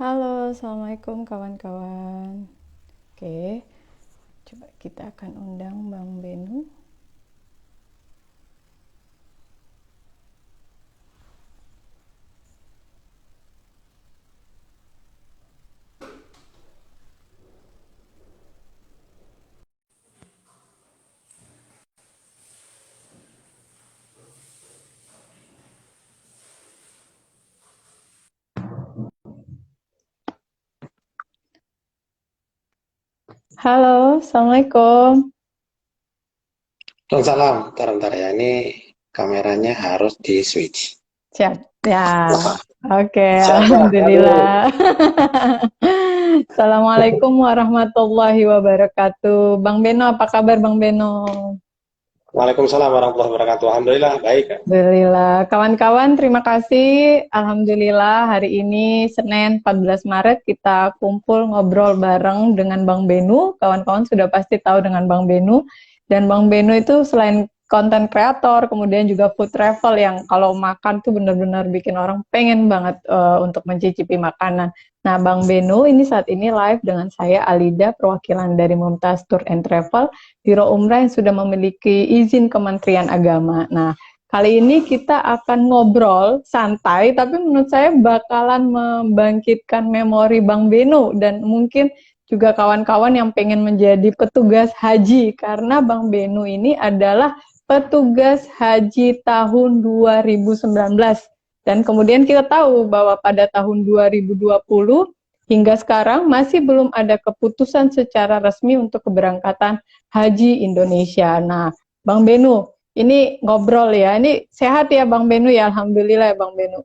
Halo, Assalamualaikum kawan-kawan. Oke, coba kita akan undang Bang Benu. Halo, Assalamualaikum. Salam, bentar ya. Ini kameranya harus di switch. Siap. Ya, Wah, oke, siapa? Aduh. Alhamdulillah. Assalamualaikum warahmatullahi wabarakatuh. Bang Beno, apa kabar Bang Beno? Waalaikumsalam warahmatullahi wabarakatuh. Alhamdulillah, baik. Alhamdulillah. Kawan-kawan, terima kasih. Alhamdulillah hari ini Senin 14 Maret kita kumpul ngobrol bareng dengan Bang Benu. Kawan-kawan sudah pasti tahu dengan Bang Benu. Dan Bang Benu itu selain konten kreator, kemudian juga food travel yang kalau makan tuh benar-benar bikin orang pengen banget untuk mencicipi makanan. Nah, Bang Benu ini saat ini live dengan saya Alida, perwakilan dari Mumtaz Tour and Travel, Biro Umrah yang sudah memiliki izin Kementerian Agama. Nah, kali ini kita akan ngobrol santai, tapi menurut saya bakalan membangkitkan memori Bang Beno dan mungkin juga kawan-kawan yang pengen menjadi petugas haji, karena Bang Beno ini adalah petugas haji tahun 2019. Dan kemudian kita tahu bahwa pada tahun 2020 hingga sekarang masih belum ada keputusan secara resmi untuk keberangkatan haji Indonesia. Nah, Bang Benu, ini ngobrol ya. Ini sehat ya Bang Benu ya. Alhamdulillah ya Bang Benu.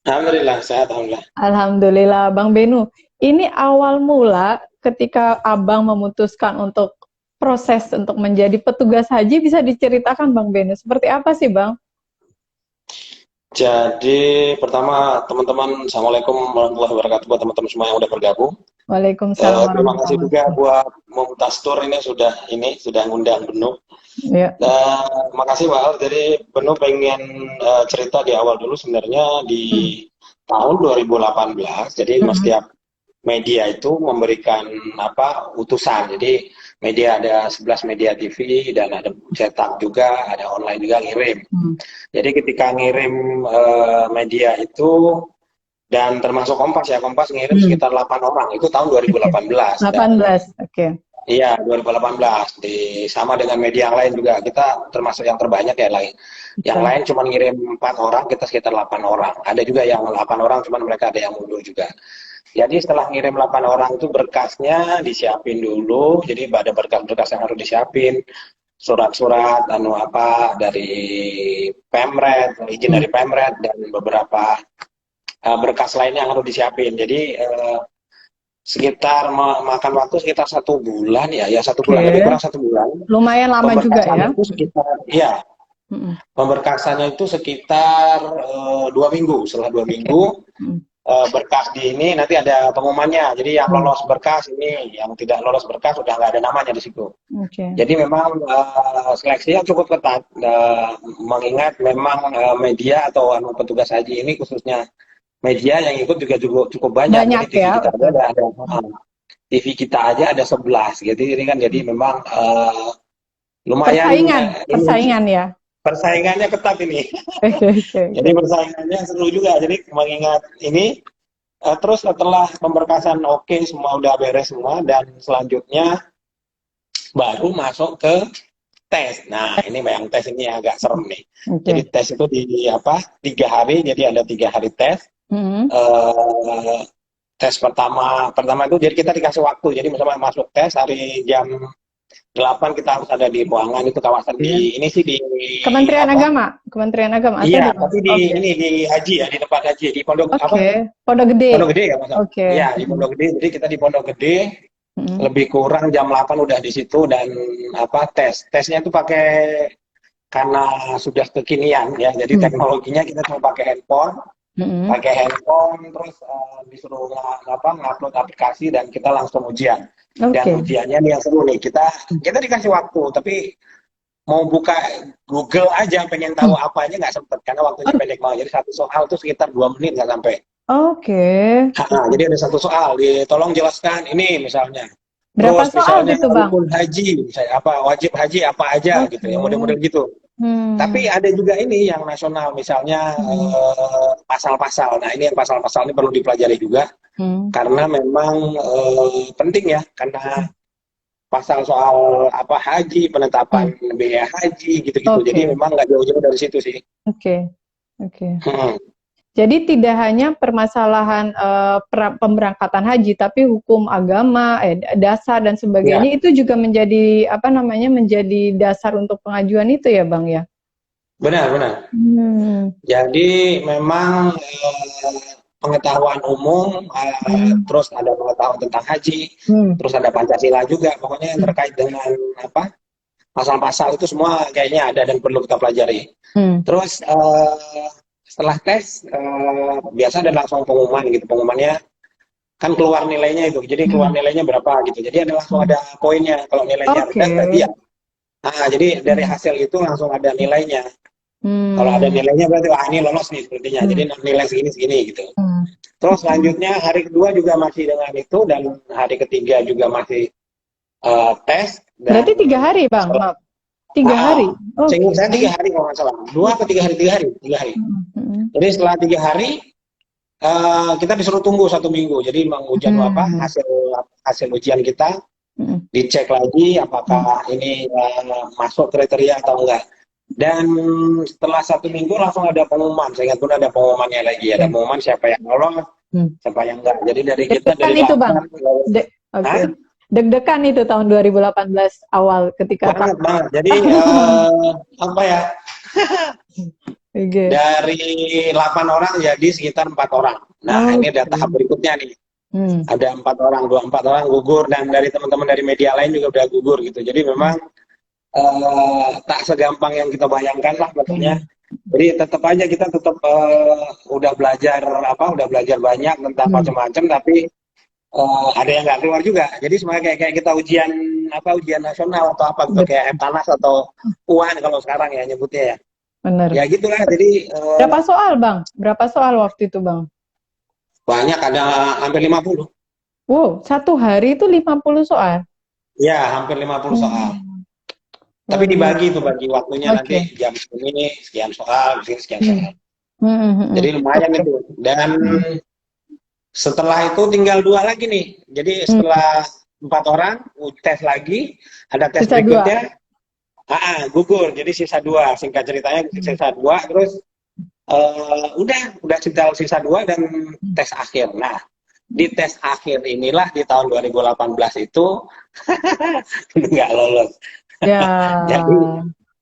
Alhamdulillah, sehat. Alhamdulillah. Alhamdulillah Bang Benu. Ini awal mula ketika Abang memutuskan untuk proses untuk menjadi petugas haji, bisa diceritakan Bang Benu. Seperti apa sih Bang? Jadi, pertama, teman-teman, Assalamualaikum warahmatullahi wabarakatuh buat teman-teman semua yang udah bergabung. Waalaikumsalam Terima kasih warahmatullahi juga wabarakatuh. buat Mumtaz Tour ini sudah ngundang Benu. Ya. Makasih Pak Al. Jadi Benu pengen cerita di awal dulu sebenarnya di Hmm. tahun 2018. Jadi Hmm. setiap media itu memberikan apa utusan. Jadi media ada 11 media TV dan ada cetak juga, ada online juga ngirim. Hmm. Jadi ketika ngirim media itu dan termasuk Kompas ya, Kompas ngirim Hmm. sekitar 8 orang. Itu tahun Oke. 2018 dan 18. Oke. iya 2018 sama dengan media yang lain juga kita termasuk yang terbanyak ya lain. Yang Betul. lain cuma ngirim 4 orang, kita sekitar 8 orang. Ada juga yang 8 orang cuman mereka ada yang mundur juga. Jadi setelah ngirim 8 orang itu berkasnya disiapin dulu. Jadi ada berkas-berkas yang harus disiapin, surat-surat anu apa dari Pemret, izin Hmm. dari Pemret dan beberapa berkas lainnya yang harus disiapin. Jadi sekitar makan waktu sekitar 1 bulan ya 1 bulan lebih Oke. kurang 1 bulan. Lumayan lama juga Pemberkasan ya. itu sekitar ya Hmm. pemberkasannya itu sekitar 2 minggu. Setelah dua Oke. minggu Hmm. berkas di ini nanti ada pengumumannya. Jadi yang Hmm. lolos berkas ini, yang tidak lolos berkas udah nggak ada namanya di situ. Oke. Jadi memang seleksinya cukup ketat, mengingat memang media atau petugas haji ini khususnya media yang ikut juga cukup banyak. Jadi Banyak TV ya, kita aja betul. ada TV kita aja ada 11 gitu. Ini kan jadi memang lumayan Persaingan, ini persaingan ya. persaingannya ketat ini. Oke, oke, Jadi oke. persaingannya seru juga. Jadi mengingat ini terus setelah pemberkasan oke semua udah beres semua dan selanjutnya baru masuk ke tes. Nah ini yang tes ini agak serem nih. Jadi Oke. tes itu di apa 3 hari. Jadi ada 3 hari tes. Hmm. Eh, Tes pertama itu jadi kita dikasih waktu. Jadi misalnya masuk tes hari jam 8 kita harus ada di ruangan itu kawasan Oke. di ini sih di Kementerian apa? Agama, Kementerian Agama atau Iya, di mana? tapi di Oke. ini di haji ya di tempat haji di pondok apa? Oke. Pondok Gede. Pondok Gede ya Mas. Oke. Iya di Hmm. Pondok Gede. Jadi kita di Pondok Gede Hmm. lebih kurang jam 8 udah di situ dan apa tesnya itu pakai karena sudah kekinian ya jadi Hmm. teknologinya kita cuma Hmm. pakai handphone terus disuruh ngupload aplikasi dan kita langsung ujian dan Oke. ujiannya nih yang seru nih kita dikasih waktu tapi mau buka Google aja pengen tahu Hmm. apa aja nggak sempet karena waktunya Oh, pendek banget jadi satu soal tuh sekitar 2 menit nggak sampai Oke. Jadi ada satu soal, tolong jelaskan ini misalnya. Berapa Terus soal misalnya gitu, Bang? rukun haji, misalnya apa wajib haji apa aja gitu, Oke. yang model-model gitu. Hmm. Tapi ada juga ini yang nasional, misalnya Hmm. pasal-pasal. Nah ini yang pasal-pasal ini perlu dipelajari juga, Hmm. karena memang penting ya, karena pasal soal apa haji, penetapan Hmm. biaya haji gitu-gitu. Jadi Oke. memang nggak jauh-jauh dari situ sih. Oke. Oke. Hmm. Jadi tidak hanya permasalahan pemberangkatan haji, tapi hukum agama, dasar dan Ya, sebagainya itu juga menjadi apa namanya menjadi dasar untuk pengajuan itu ya, Bang ya. benar-benar. Hmm. Jadi memang pengetahuan umum, Hmm. terus ada pengetahuan tentang haji, Hmm. terus ada Pancasila juga. Pokoknya yang Hmm. terkait dengan apa pasal-pasal itu semua kayaknya ada dan perlu kita pelajari. Hmm. Terus setelah tes biasa ada langsung pengumuman gitu. Pengumumannya kan keluar nilainya itu. Jadi keluar Hmm. nilainya berapa gitu. Jadi ada langsung Hmm. ada poinnya. Kalau nilainya Oke. rendah berarti ya. Nah, jadi dari Hmm. hasil itu langsung ada nilainya. Kalau ada Hmm. nilainya berarti wah ini lolos nih sepertinya. Jadi Hmm. nilai segini-segini gitu. Hmm. Terus selanjutnya hari kedua juga masih dengan itu dan hari ketiga juga masih tes dan Berarti 3 hari, Bang. Maaf. 3 hari. seingat Oke. saya 3 hari kalau nggak salah. 2 atau 3 hari, 3 hari, 3 hari. Hmm. Hmm. Jadi setelah 3 hari kita disuruh tunggu 1 minggu. Jadi mengujian apa Hmm. hasil hasil ujian kita Hmm. dicek lagi Hmm. apakah ini masuk kriteria atau enggak. Dan setelah 1 minggu langsung ada pengumuman. Saya ingat pun ada pengumumannya lagi. Ada Oke. pengumuman siapa yang lolos, Hmm. siapa yang enggak. Jadi dari kita Deg-degan dari itu, Bang. 8 lolos. Oke. Hah? Deg-degan itu tahun 2018 awal ketika tahu. Banget banget. Jadi apa ya? Oke. Dari 8 orang jadi sekitar 4 orang. Nah, ini ada Oke. tahap berikutnya nih. Hmm. Ada 4 orang gugur dan dari teman-teman dari media lain juga udah gugur gitu. Jadi memang tak segampang yang kita bayangkan lah Hmm. makanya. Jadi tetap aja kita tetap udah belajar banyak tentang Hmm. macam-macam tapi ada yang nggak keluar juga. Jadi semuanya kayak kita ujian nasional atau apa gitu kayak Betul. MTANAS atau UAN kalau sekarang ya nyebutnya ya. Ya Bener. gitulah. Jadi Berapa soal, Bang? Berapa soal waktu itu, Bang? banyak ada hampir 50. Wow, 1 hari itu 50 soal. Ya, hampir 50 soal. Hmm. Tapi Luar dibagi biasa. tuh bagi waktunya nanti Oke. jam ini sekian soal, di sini sekian Hmm. soal. Hmm. Hmm. Hmm. Jadi lumayan Oke. itu. Dan Hmm. setelah itu tinggal 2 lagi nih. Jadi Hmm. setelah 4 orang tes lagi, ada tes Sisa 2. berikutnya, gugur. Jadi sisa 2. Singkat ceritanya Hmm. sisa 2. Terus udah sisa 2 dan tes akhir. Nah, di tes akhir inilah di tahun 2018 itu nggak lolos. Ya. Jadi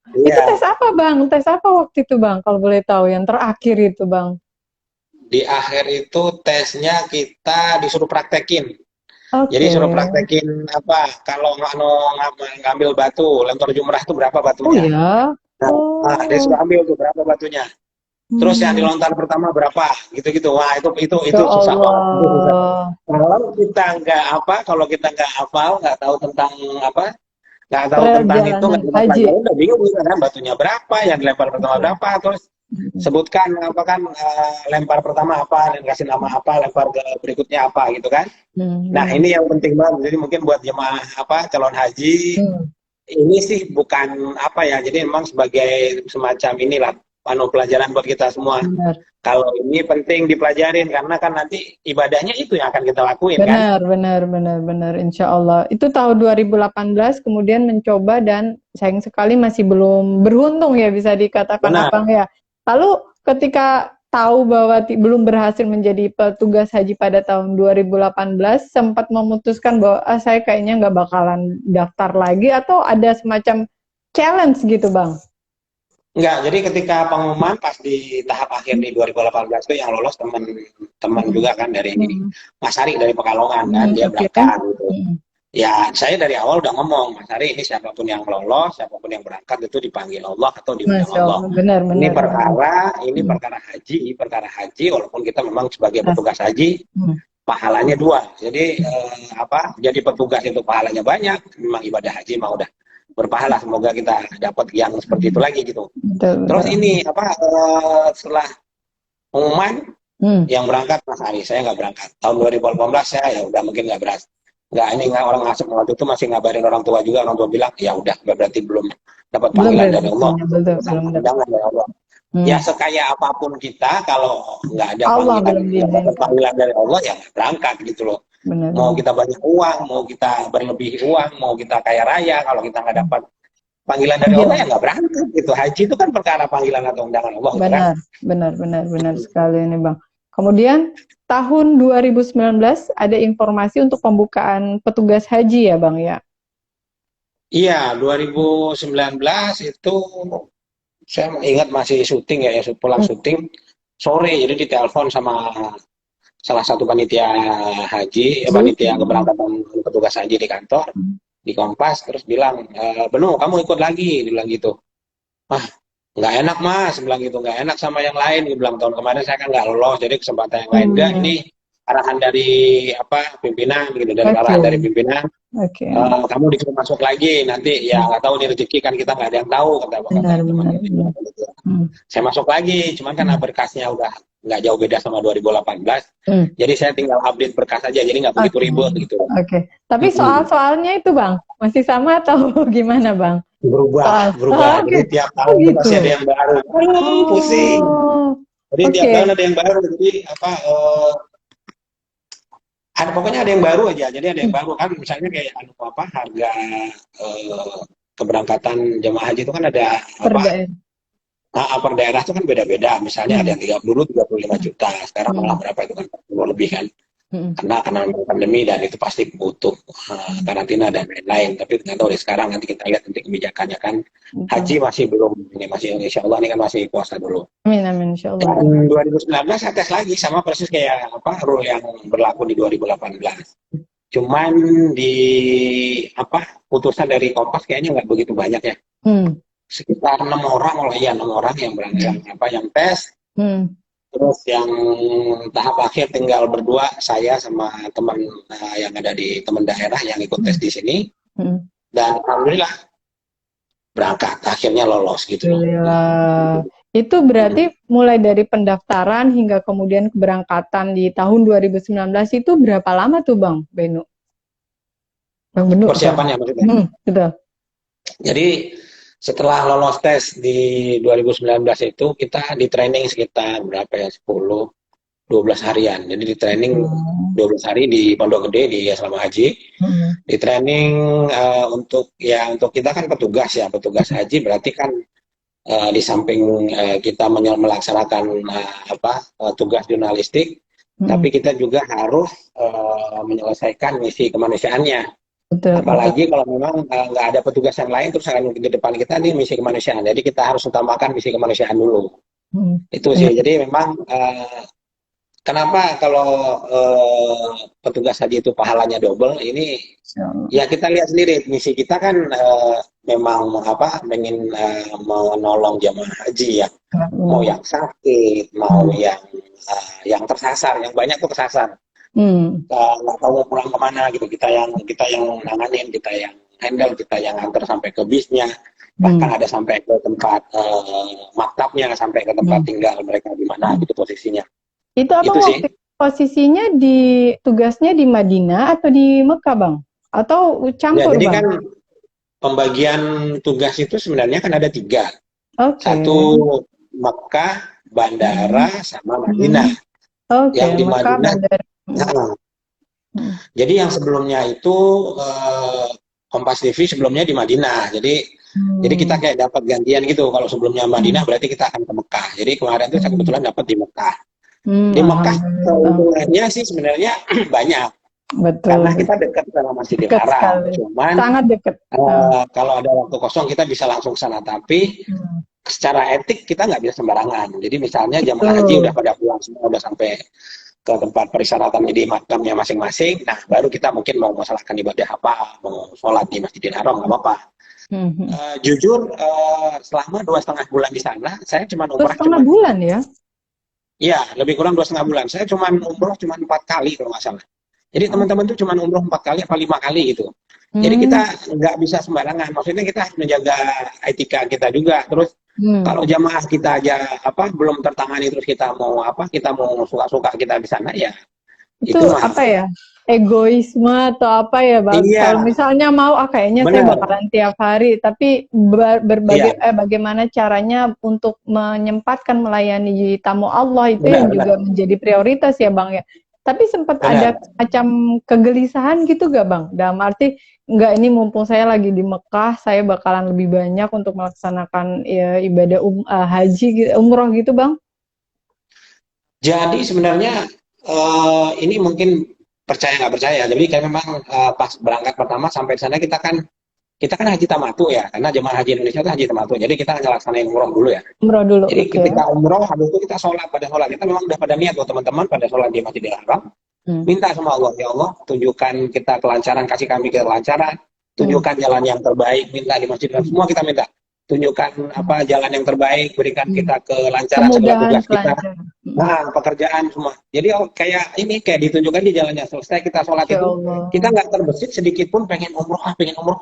Itu ya tes apa, Bang? Tes apa waktu itu, Bang? Kalau boleh tahu yang terakhir itu, Bang. di akhir itu tesnya kita disuruh praktekin. Jadi Oke. suruh praktekin apa kalau ngambil batu, lempar jumrah itu berapa Oh batunya. ya. Nah, dia suruh Oh. ambil tuh berapa batunya. Terus yang Hmm. dilontar pertama berapa, gitu-gitu. Wah, itu Ya susah banget. Itu susah. Allah. Kalau kita nggak hafal, nggak tahu tentang apa, nggak tahu tentang itu, nggak Perjalanan pernah haji. pelajaran, udah bingung gitu kan batunya berapa, yang dilempar pertama Betul. berapa, terus Hmm. sebutkan apa kan lempar pertama apa dan kasih nama apa, lempar ke berikutnya apa gitu kan. Nah, Hmm. ini yang penting banget. Jadi mungkin buat jemaah calon haji Hmm. ini sih bukan apa ya. Jadi memang sebagai semacam inilah pelajaran buat kita semua. Benar. Kalau ini penting dipelajarin karena kan nanti ibadahnya itu yang akan kita lakuin kan. Benar. Insya Allah. Itu tahun 2018 kemudian mencoba dan sayang sekali masih belum beruntung ya bisa dikatakan Benar. Abang ya. Lalu ketika tahu bahwa belum berhasil menjadi petugas haji pada tahun 2018 sempat memutuskan bahwa saya kayaknya nggak bakalan daftar lagi atau ada semacam challenge gitu, Bang? Enggak, jadi ketika pengumuman pas di tahap akhir di 2018 itu yang lolos teman-teman juga kan dari Hmm. Mas Ari dari Pekalongan kan, dia Oke. berangkat gitu. Hmm. Ya, saya dari awal udah ngomong, Mas Ari ini siapapun yang lolos, siapapun yang berangkat itu dipanggil Allah atau diundang Masya Allah. Allah, benar. Ini Hmm. perkara haji, walaupun kita memang sebagai petugas haji, Hmm. pahalanya 2. Jadi jadi petugas itu pahalanya banyak, memang ibadah haji mah udah berpahala, semoga kita dapat yang seperti itu lagi gitu. Betul. Terus ini setelah pengumuman Yang berangkat Mas Ari, saya nggak berangkat. Tahun 2018 saya ya udah mungkin nggak beras. Nggak, ini nggak, orang ngasih waktu itu masih ngabarin orang tua juga, orang tua bilang ya udah berarti belum dapat Belum panggilan dari Allah, rezekinya, betul, belum sama dapat. undangan dari Allah. Ya Hmm. sekaya apapun kita, kalau nggak ada Allah panggilan, belum nggak dapat diizinkan. panggilan dari Allah ya nggak berangkat gitu loh. Mau Benar-benar. kita banyak uang, mau kita berlebih uang, mau kita kaya raya, kalau kita nggak dapat panggilan dari Allah ya Panggilan. nggak berangkat gitu. Haji itu kan perkara panggilan atau undangan Allah gitu kan. Benar, benar, benar, benar sekali ini Bang. Kemudian tahun 2019 ada informasi untuk pembukaan petugas haji ya Bang ya. Iya, 2019 itu saya ingat masih syuting ya, pulang Hmm. syuting sore, jadi ditelepon sama salah satu panitia haji, panitia Hmm. keberangkatan petugas haji di kantor, di Kompas, terus bilang, Benu, kamu ikut lagi, dia bilang gitu. Ah, nggak enak mas, bilang gitu, nggak enak sama yang lain, dia bilang tahun kemarin saya kan nggak lolos, jadi kesempatan yang lain enggak, Hmm. ini arahan dari apa pimpinan, gitu, dari Oke, arahan dari pimpinan. oke. Kamu disuruh masuk lagi nanti ya nggak tahu nih rezeki kan kita nggak ada yang tahu kata Benar, benar, temannya. benar. Hmm. Saya masuk lagi, cuman karena Hmm. berkasnya udah nggak jauh beda sama 2018, Hmm. jadi saya tinggal update berkas aja, jadi nggak begitu Oke, ribet gitu. oke. Tapi Mm-mm. soal-soalnya itu Bang, masih sama atau gimana Bang? Soal, Berubah. oh, oke. Jadi tiap Oh tahun itu gitu. pasti ada yang baru. Pusing. Oh, Jadi tiap tahun oke. ada yang baru. Jadi apa? Ada pokoknya ada yang baru aja. Jadi ada yang Hmm. baru kan, misalnya kayak apa harga eh, keberangkatan jemaah haji itu kan ada Per apa? daerah. Per daerah itu kan beda-beda. Misalnya ada Hmm. yang 35 Hmm. juta. Sekarang malah Hmm. berapa itu kan? 40 lebih kan. Hmm. Karena pandemi dan itu pasti butuh karantina dan lain-lain. Tapi nggak tahu deh sekarang, nanti kita lihat nanti kebijakannya kan. Haji Betul. masih belum, ini masih insya Allah ini kan masih puasa dulu. Amin, amin, insya Allah. Dan 2019 saya tes lagi sama persis kayak apa rule yang berlaku di 2018. Cuman di apa putusan dari Kompas kayaknya nggak begitu banyak ya. Hmm. Sekitar 6 orang, oh iya 6 orang yang yang apa yang tes. Hmm. Terus yang tahap akhir tinggal berdua, saya sama teman yang ada di teman daerah yang ikut tes di sini. Hmm. Dan alhamdulillah berangkat, akhirnya lolos gitu loh. Alhamdulillah. Itu berarti mulai dari pendaftaran hingga kemudian keberangkatan di tahun 2019 itu berapa lama tuh Bang Benu? Bang Benu, sorry. Persiapannya maksudnya. Betul. Jadi setelah lolos tes di 2019 itu kita di training sekitar berapa ya, 10-12 harian. Jadi di training 12 hari di Pondok Gede di Asrama Haji. Di training untuk kita kan petugas ya, petugas haji berarti kan di samping kita melaksanakan tugas jurnalistik, tapi kita juga harus menyelesaikan misi kemanusiaannya. Betul, Apalagi kalau memang nggak ada petugas yang lain, terus akan di depan kita nih misi kemanusiaan. Jadi kita harus utamakan misi kemanusiaan dulu. Itu sih. Jadi memang kenapa kalau petugas haji itu pahalanya double? Ini ya kita lihat sendiri. Misi kita kan memang ingin menolong jamaah haji ya. Mau yang sakit, mau yang tersasar, yang banyak tuh tersasar. Nggak tahu mau pulang kemana gitu, kita yang nanganin, kita yang handle, kita yang antar sampai ke bisnya, bahkan ada sampai ke tempat maktabnya, sampai ke tempat tinggal mereka di mana gitu posisinya. Itu apa gitu waktu posisinya tugasnya di Madinah atau di Mekah Bang? Atau campur ya, jadi Bang? kan pembagian tugas itu sebenarnya kan ada 3. Okay. 1 Mekah, bandara, sama Madinah. Yang di Mekah, Madinah bandara. Jadi yang sebelumnya itu Kompas TV sebelumnya di Madinah. Jadi kita kayak dapat gantian gitu. Kalau sebelumnya Madinah berarti kita akan ke Mekah. Jadi kemarin tuh saya kebetulan dapat di Mekah. Di Mekah keuntungannya sih sebenarnya banyak. Betul. Karena kita dekat sama Masjidil Haram. Cuman sangat dekat. Kalau ada waktu kosong kita bisa langsung ke sana. Tapi secara etik kita nggak bisa sembarangan. Jadi misalnya jamaah haji udah pada pulang semua, udah sampai ke tempat peristirahatan di makamnya masing-masing. Nah, baru kita mungkin mau melaksanakan ibadah apa, mau sholat di Masjidil Haram, nggak apa-apa. Jujur, selama 2,5 bulan di sana, saya cuma umrah 2,5 bulan ya? Iya, lebih kurang 2,5 bulan. Saya cuma umroh 4 kali kalau nggak salah. Jadi teman-teman tuh cuma umroh 4 kali atau 5 kali gitu. Jadi kita nggak bisa sembarangan. Maksudnya kita harus menjaga etika kita juga. Terus Kalau jamaah kita aja belum tertangani terus kita mau suka-suka kita di sana ya Itu itu mah. apa ya? Egoisme atau apa ya, Bang? Kalau Iya, misalnya mau, kayaknya saya benar. bakalan tiap hari, tapi Iya, bagaimana caranya untuk menyempatkan melayani tamu Allah itu yang benar, benar. juga menjadi prioritas ya, Bang ya. Tapi sempat ada Benar. macam kegelisahan gitu gak, Bang? Dalam arti, enggak, ini mumpung saya lagi di Mekah, saya bakalan lebih banyak untuk melaksanakan ya, ibadah haji, umroh gitu, Bang? Jadi sebenarnya ini mungkin percaya nggak percaya. Jadi kayak memang pas berangkat pertama sampai di sana kita kan haji tamatu ya, karena jemaah haji Indonesia itu haji tamatu. Jadi kita hanya laksanain umroh dulu ya. Umroh dulu, Jadi oke. ketika umroh habis itu kita sholat. Kita memang udah pada niat tuh teman-teman pada sholat di Masjidil Haram. Hmm. Minta sama Allah, ya Allah tunjukkan kita kelancaran, kasih kami kelancaran, Hmm. tunjukkan jalan yang terbaik. Minta di Masjidil Haram semua kita minta. Tunjukkan jalan yang terbaik, berikan Hmm. kita kelancaran segala Kemudahan, tugas kita. kelancaran. Nah, pekerjaan semua. Jadi kayak ditunjukkan di jalannya. Selesai kita sholat Masya itu, kita Allah. nggak terbesit sedikit pun pengen umroh, pengen umroh.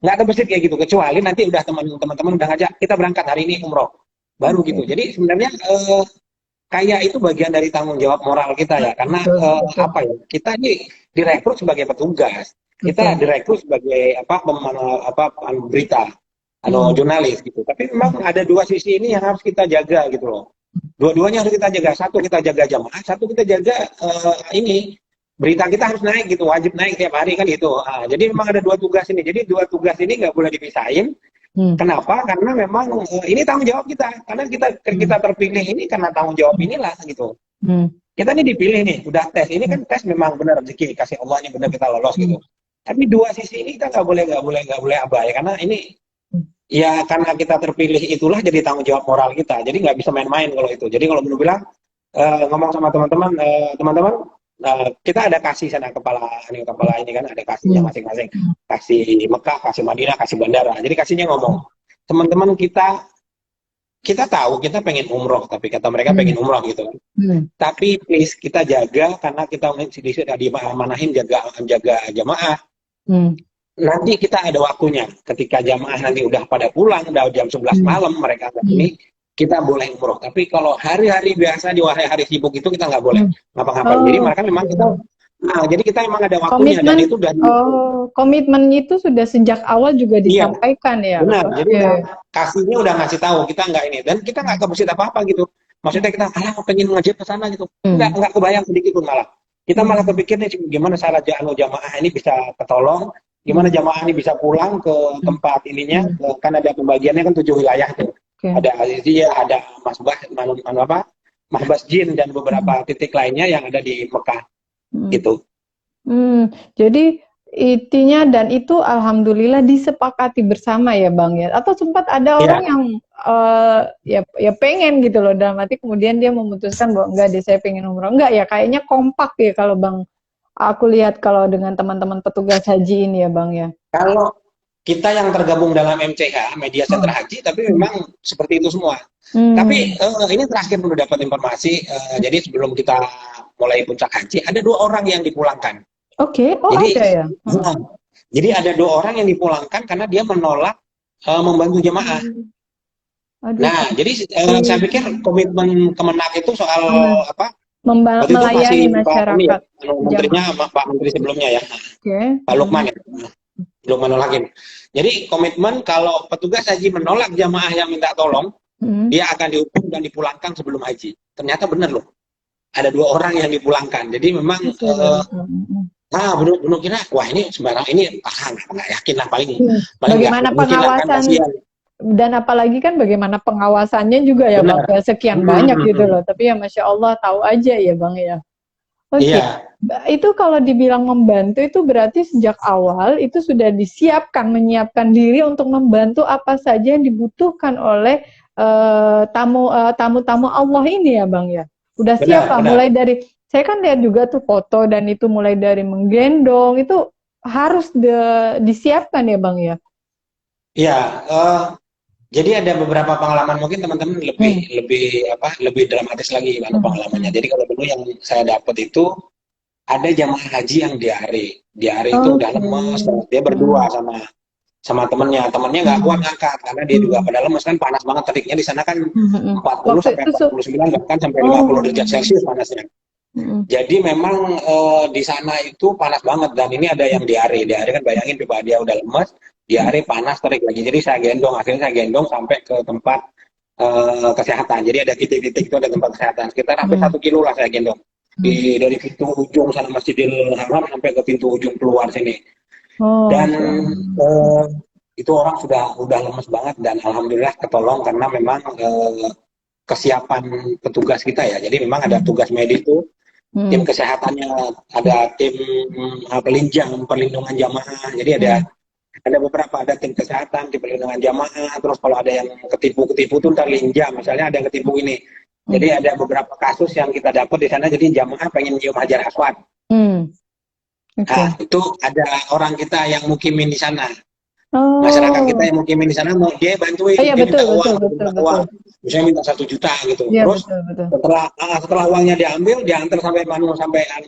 Nggak terbesit kayak gitu. Kecuali nanti udah teman-teman udah ngajak, kita berangkat hari ini umroh. Baru Oke. gitu. Jadi sebenarnya kayak itu bagian dari tanggung jawab moral kita ya. Karena Betul, betul, kita ini direkrut sebagai petugas. Kita betul. direkrut sebagai berita, Hmm. jurnalis gitu. Tapi memang ada dua sisi ini yang harus kita jaga gitu loh. Dua-duanya harus kita jaga. Satu kita jaga jamaah, satu kita jaga ini berita kita harus naik gitu, wajib naik tiap hari kan gitu. Jadi memang ada dua tugas ini. Jadi dua tugas ini nggak boleh dipisahin. Hmm. Kenapa? Karena memang ini tanggung jawab kita. Karena kita terpilih ini karena tanggung jawab inilah gitu. Hmm. Kita ini dipilih nih, udah tes. Ini kan tes memang benar rezeki kasih Allah ini benar kita lolos gitu. Tapi dua sisi ini kita nggak boleh abai karena ini ya karena kita terpilih itulah jadi tanggung jawab moral kita. Jadi nggak bisa main-main kalau itu. Jadi kalau menurut bilang ngomong sama teman-teman, kita ada kasih sana kepala ini kan ada kasihnya Hmm. masing-masing. Kasih Mekah, kasih Madinah, kasih bandara. Jadi kasihnya ngomong, teman-teman kita tahu kita pengen umroh, tapi kata mereka pengen umroh gitu. Hmm. Tapi please kita jaga karena kita diamanahin jaga jamaah. Hmm. Nanti kita ada waktunya. Ketika jamaah nanti udah pada pulang, udah jam 11 malam mereka ini kita boleh umroh. Tapi kalau hari-hari biasa di hari-hari sibuk itu kita nggak boleh ngapa-ngapain. Jadi Oh, mereka memang jadi kita memang ada waktunya dan itu dari komitmen itu sudah sejak awal juga iya disampaikan ya. benar. Jadi Oke. kasihnya udah ngasih tahu kita nggak ini dan kita nggak kebesit apa-apa gitu. Maksudnya kita pengen ngajak ke sana gitu. Nggak kebayang sedikit pun malah. Kita malah kepikirnya gimana cara jamaah ini bisa ketolong, gimana jamaah ini bisa pulang ke tempat ininya, kan ada pembagiannya kan 7 wilayah tuh. Oke. Ada Aziziyah, ada Mahbas Jin dan beberapa titik lainnya yang ada di Mekah gitu. Jadi intinya dan itu alhamdulillah disepakati bersama ya Bang ya. Atau sempat ada orang yang ya pengen gitu loh dalam arti kemudian dia memutuskan bahwa enggak deh saya pengen umroh. Enggak ya, kayaknya kompak ya kalau Bang. Aku lihat kalau dengan teman-teman petugas haji ini ya Bang ya. Kalau kita yang tergabung dalam MCH, Media Center Haji, tapi memang seperti itu semua. Tapi ini terakhir perlu dapat informasi, jadi sebelum kita mulai puncak haji, ada 2 orang yang dipulangkan. Oke, Jadi, ada ya. Jadi ada 2 orang yang dipulangkan karena dia menolak membantu jemaah. Aduh. Nah, jadi saya pikir komitmen Kemenak itu soal melayani masyarakat. Menterinya Pak Menteri sebelumnya ya, Pak Lukman ya. Lukmanul Hakim. Jadi komitmen kalau petugas haji menolak jamaah yang minta tolong, dia akan dihukum dan dipulangkan sebelum haji. Ternyata benar loh. Ada 2 orang yang dipulangkan. Jadi memang benar kira wah ini sembarang ini nggak yakin lah paling bagaimana pengawasan dan apalagi kan bagaimana pengawasannya juga ya Bang ya, sekian banyak gitu loh. Tapi ya Masya Allah tahu aja ya Bang ya. Oke. Itu kalau dibilang membantu itu berarti sejak awal itu sudah menyiapkan diri untuk membantu apa saja yang dibutuhkan oleh tamu-tamu Allah ini ya Bang ya. Udah siap Pak, mulai dari saya kan lihat juga tuh foto dan itu mulai dari menggendong itu harus disiapkan ya Bang ya. Iya, jadi ada beberapa pengalaman mungkin teman-teman lebih dramatis lagi pengalamannya. Jadi kalau dulu yang saya dapat itu ada jamaah haji yang diare itu udah lemes banget, dia berdua sama temennya nggak kuat ngangkat karena dia juga pada lemes kan, panas banget teriknya di sana kan, 40 Waktu sampai itu 49 bahkan sampai 50 oh, derajat Celcius panasnya. Jadi memang di sana itu panas banget, dan ini ada yang diare. Diare kan bayangin coba, dia udah lemes, diare, panas, terik lagi. Jadi akhirnya saya gendong sampai ke tempat kesehatan. Jadi ada titik-titik itu, ada tempat kesehatan. Sekitar hampir 1 kilo lah saya gendong. Dari pintu ujung sana Masjidil Haram sampai ke pintu ujung keluar sini. oh, Dan Masya Allah. itu orang udah lemes banget, dan alhamdulillah ketolong karena memang kesiapan petugas kita ya. Jadi memang ada tugas medis tuh, tim kesehatannya, ada tim pelinjang perlindungan jamaah. Jadi ada beberapa, ada tim kesehatan, tim perlindungan jamaah. Terus kalau ada yang ketipu tuh ntar linjam, misalnya ada yang ketipu ini. Jadi ada beberapa kasus yang kita dapat di sana. Jadi jamaah pengen nyium Hajar Aswad. Nah, itu ada orang kita yang mukimin di sana. Masyarakat kita yang mukimin di sana, mau dia bantuin, iya, dia betul, minta uang, betul. misalnya minta 1 juta gitu. Iya, Terus betul. setelah uangnya diambil, diantar sampai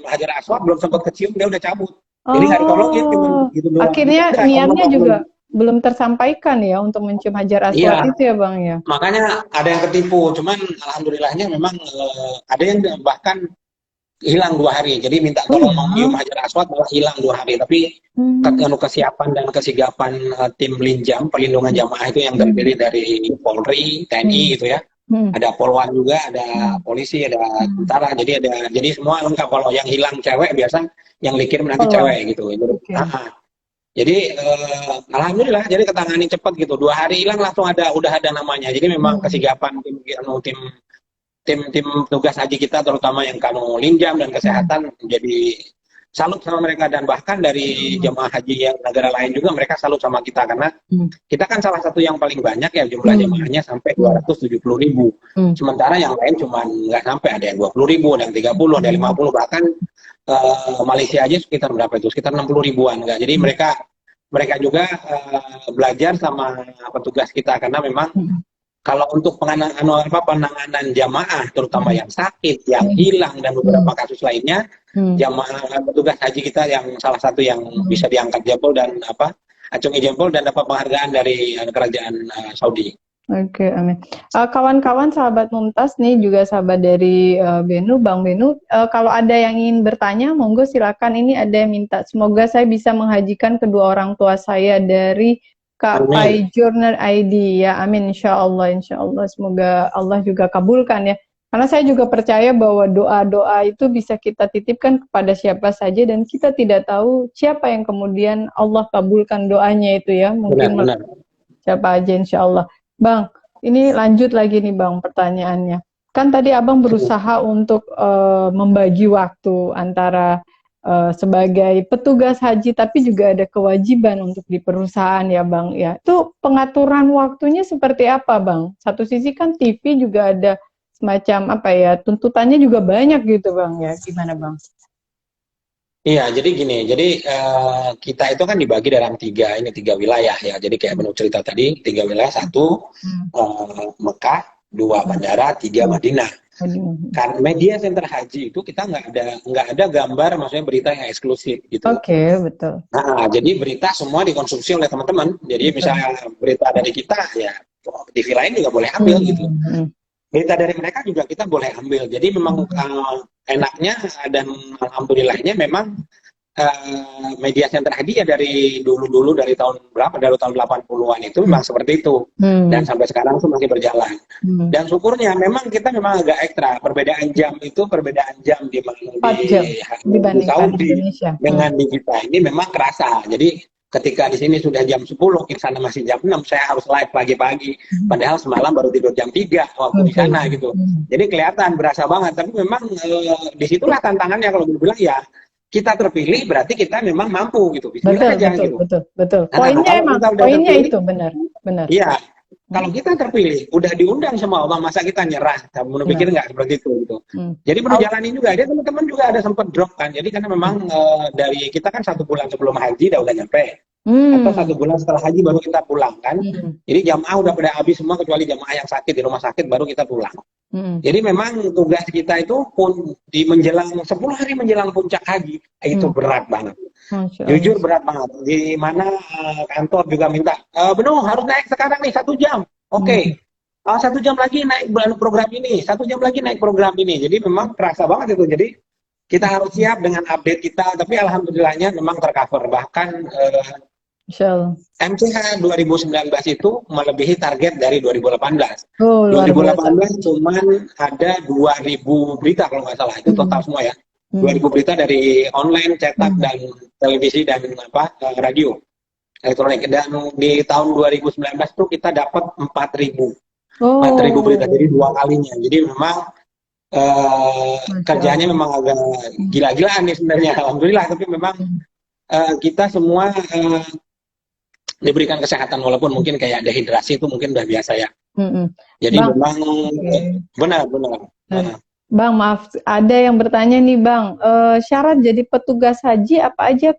Hajar Aswad, belum sempat kecium dia udah cabut. Jadi nggak ditolongin, cuma gitu doang. Akhirnya niatnya juga belum tersampaikan ya untuk mencium Hajar Aswad itu ya Bang ya. Makanya ada yang ketipu, cuman alhamdulillahnya memang ada yang bahkan hilang 2 hari. Jadi minta tolong menyium Hajar Aswad malah hilang 2 hari. Tapi kesiapan dan kesigapan tim linjam perlindungan jamaah itu yang terdiri dari Polri, TNI gitu ya. Ada Polwan juga, ada polisi, ada tentara. Jadi semua lengkap. Kalau yang hilang cewek biasa, yang dikirim nanti cewek gitu. Jadi alhamdulillah, jadi ketangani cepat gitu. 2 hari hilang langsung udah ada namanya. Jadi memang kesigapan tim tugas haji kita, terutama yang kamu linjam dan kesehatan, jadi salut sama mereka. Dan bahkan dari jemaah haji yang negara lain juga mereka salut sama kita, karena kita kan salah satu yang paling banyak ya jumlah jemaahnya, sampai 270.000. Sementara yang lain cuma nggak sampai, ada yang 20.000, ada yang 30, ada yang 50, bahkan Malaysia aja sekitar berapa itu, sekitar 60.000-an enggak. Jadi mereka juga belajar sama petugas kita, karena memang kalau untuk penanganan jamaah, terutama yang sakit, yang hilang, dan beberapa kasus lainnya, jamaah petugas haji kita yang salah satu yang bisa diangkat jempol dan acungi jempol dan dapat penghargaan dari kerajaan Saudi. Oke, amin. Kawan-kawan sahabat Mumtaz nih, juga sahabat dari Benu, Bang Benu, kalau ada yang ingin bertanya, monggo silakan. Ini ada yang minta, semoga saya bisa menghajikan kedua orang tua saya dari Kak Pai Journal ID, ya amin, insya Allah, semoga Allah juga kabulkan ya, karena saya juga percaya bahwa doa-doa itu bisa kita titipkan kepada siapa saja, dan kita tidak tahu siapa yang kemudian Allah kabulkan doanya itu ya, mungkin benar. Siapa aja insya Allah. Bang, ini lanjut lagi nih Bang pertanyaannya, kan tadi Abang berusaha untuk membagi waktu antara sebagai petugas haji, tapi juga ada kewajiban untuk di perusahaan ya Bang ya. Itu pengaturan waktunya seperti apa Bang? Satu sisi kan TV juga ada semacam tuntutannya juga banyak gitu Bang ya. Gimana Bang? Iya, jadi gini, kita itu kan dibagi dalam 3 wilayah ya. Jadi kayak Benu cerita tadi, 3 wilayah, 1 Mekah, 2 bandara, 3 Madinah. Kan media center haji itu kita nggak ada gambar, maksudnya berita yang eksklusif gitu. Oke, betul. Nah, jadi berita semua dikonsumsi oleh teman-teman. Jadi misalnya berita dari kita, ya TV lain juga boleh ambil gitu. Berita dari mereka juga kita boleh ambil. Jadi memang enaknya dan alhamdulillahnya memang media center haji ya dari dulu dari tahun berapa, dari tahun 80-an itu memang seperti itu, dan sampai sekarang itu masih berjalan. Dan syukurnya memang kita memang agak ekstra, perbedaan jam di Saudi dengan di kita ini memang kerasa. Jadi ketika di sini sudah jam 10, di sana masih jam 6, saya harus live pagi-pagi, padahal semalam baru tidur jam 3 waktu di sana gitu. Jadi kelihatan berasa banget, tapi memang disitulah tantangannya. Kalau bilang ya, kita terpilih berarti kita memang mampu gitu. Betul. Poinnya itu benar. Iya. Kalau kita terpilih, udah diundang sama Allah, masa kita nyerah? Kamu pikir nggak seperti itu gitu. Jadi perlu jalanin juga. Dia teman-teman juga ada sempat drop kan. Jadi karena memang dari kita kan 1 bulan sebelum haji udah nyampe. Atau 1 bulan setelah haji baru kita pulang kan. Jadi jamaah udah pada habis semua, kecuali jamaah yang sakit di rumah sakit baru kita pulang. Jadi memang tugas kita itu pun di 10 hari menjelang puncak haji itu berat banget. Masya Allah. Jujur berat banget. Di mana kantor juga minta, Beno harus naik sekarang nih 1 jam. Hmm. Oke. 1 jam lagi naik program ini, 1 jam lagi naik program ini. Jadi memang terasa banget itu. Jadi kita harus siap dengan update kita. Tapi alhamdulillahnya memang tercover. Bahkan Masya Allah. MCH 2019 itu melebihi target dari 2018. Oh, luar biasa. 2018 cuman ada 2.000 berita kalau nggak salah. Itu total semua ya. 2.000 berita dari online, cetak, dan televisi, dan radio elektronik. Dan di tahun 2019 itu kita dapat 4.000 berita, jadi 2 kalinya. Jadi memang kerjanya memang agak gila-gilaan nih sebenarnya, alhamdulillah. Tapi memang kita semua diberikan kesehatan, walaupun mungkin kayak dehidrasi itu mungkin udah biasa ya. Jadi Bang, memang benar-benar. Bang, maaf, ada yang bertanya nih Bang, syarat jadi petugas haji apa aja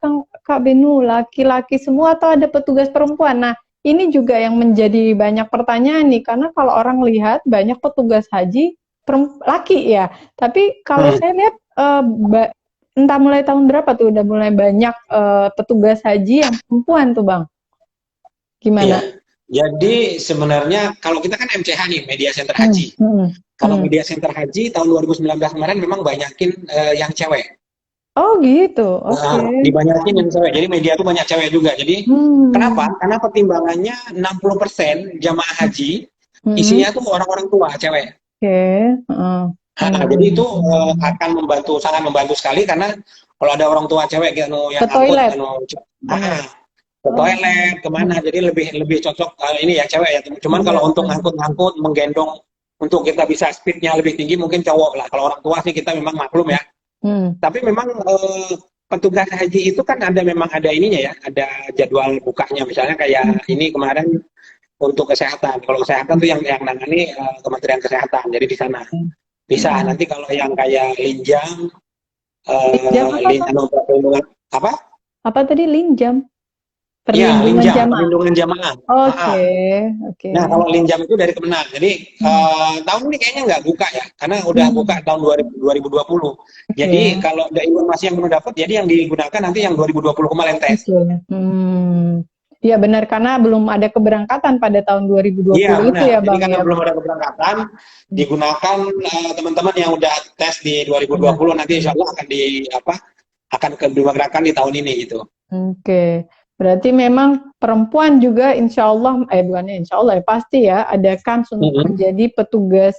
Kak Benu? Laki-laki semua atau ada petugas perempuan? Nah, ini juga yang menjadi banyak pertanyaan nih, karena kalau orang lihat banyak petugas haji laki ya, tapi kalau saya lihat entah mulai tahun berapa tuh udah mulai banyak petugas haji yang perempuan tuh Bang. Gimana? Iya. Jadi sebenarnya kalau kita kan MCH nih, Media Center Haji. Kalau Media Center Haji tahun 2019 kemarin memang banyakin yang cewek. Oh gitu, oke. Nah, dibanyakin yang cewek, jadi media tuh banyak cewek juga. Jadi kenapa? Karena pertimbangannya 60% jamaah haji isinya tuh orang-orang tua, cewek. Jadi itu akan membantu, sangat membantu sekali, karena kalau ada orang tua cewek yang angkut, ke toilet, kemana, jadi lebih cocok ini ya cewek ya. Cuman kalau untuk ngangkut-ngangkut, menggendong, untuk kita bisa speednya lebih tinggi mungkin cowok lah. Kalau orang tua sih kita memang maklum ya. Tapi memang petugas haji itu kan memang ada ininya ya, ada jadwal bukanya. Misalnya kayak ini kemarin untuk kesehatan. Kalau kesehatan tuh yang nangani Kementerian Kesehatan. Jadi di sana bisa. Nanti kalau yang kayak linjam, apa? Apa tadi linjam? Perlindungan jamaah. Oke. Nah, kalau linjam itu dari Kemenang. Jadi tahun ini kayaknya nggak buka ya, karena udah buka tahun 2020. Jadi kalau ada informasi yang belum dapat, jadi yang digunakan nanti yang 2020 kemarin tes. Iya benar, karena belum ada keberangkatan pada tahun 2020 itu ya Bang. Jadi karena belum ada keberangkatan, digunakan teman-teman yang udah tes di 2020 nanti insya Allah akan keberangkatan di tahun ini gitu. Oke. Berarti memang perempuan juga insya Allah, bukannya insya Allah ya, pasti ya ada kans untuk menjadi petugas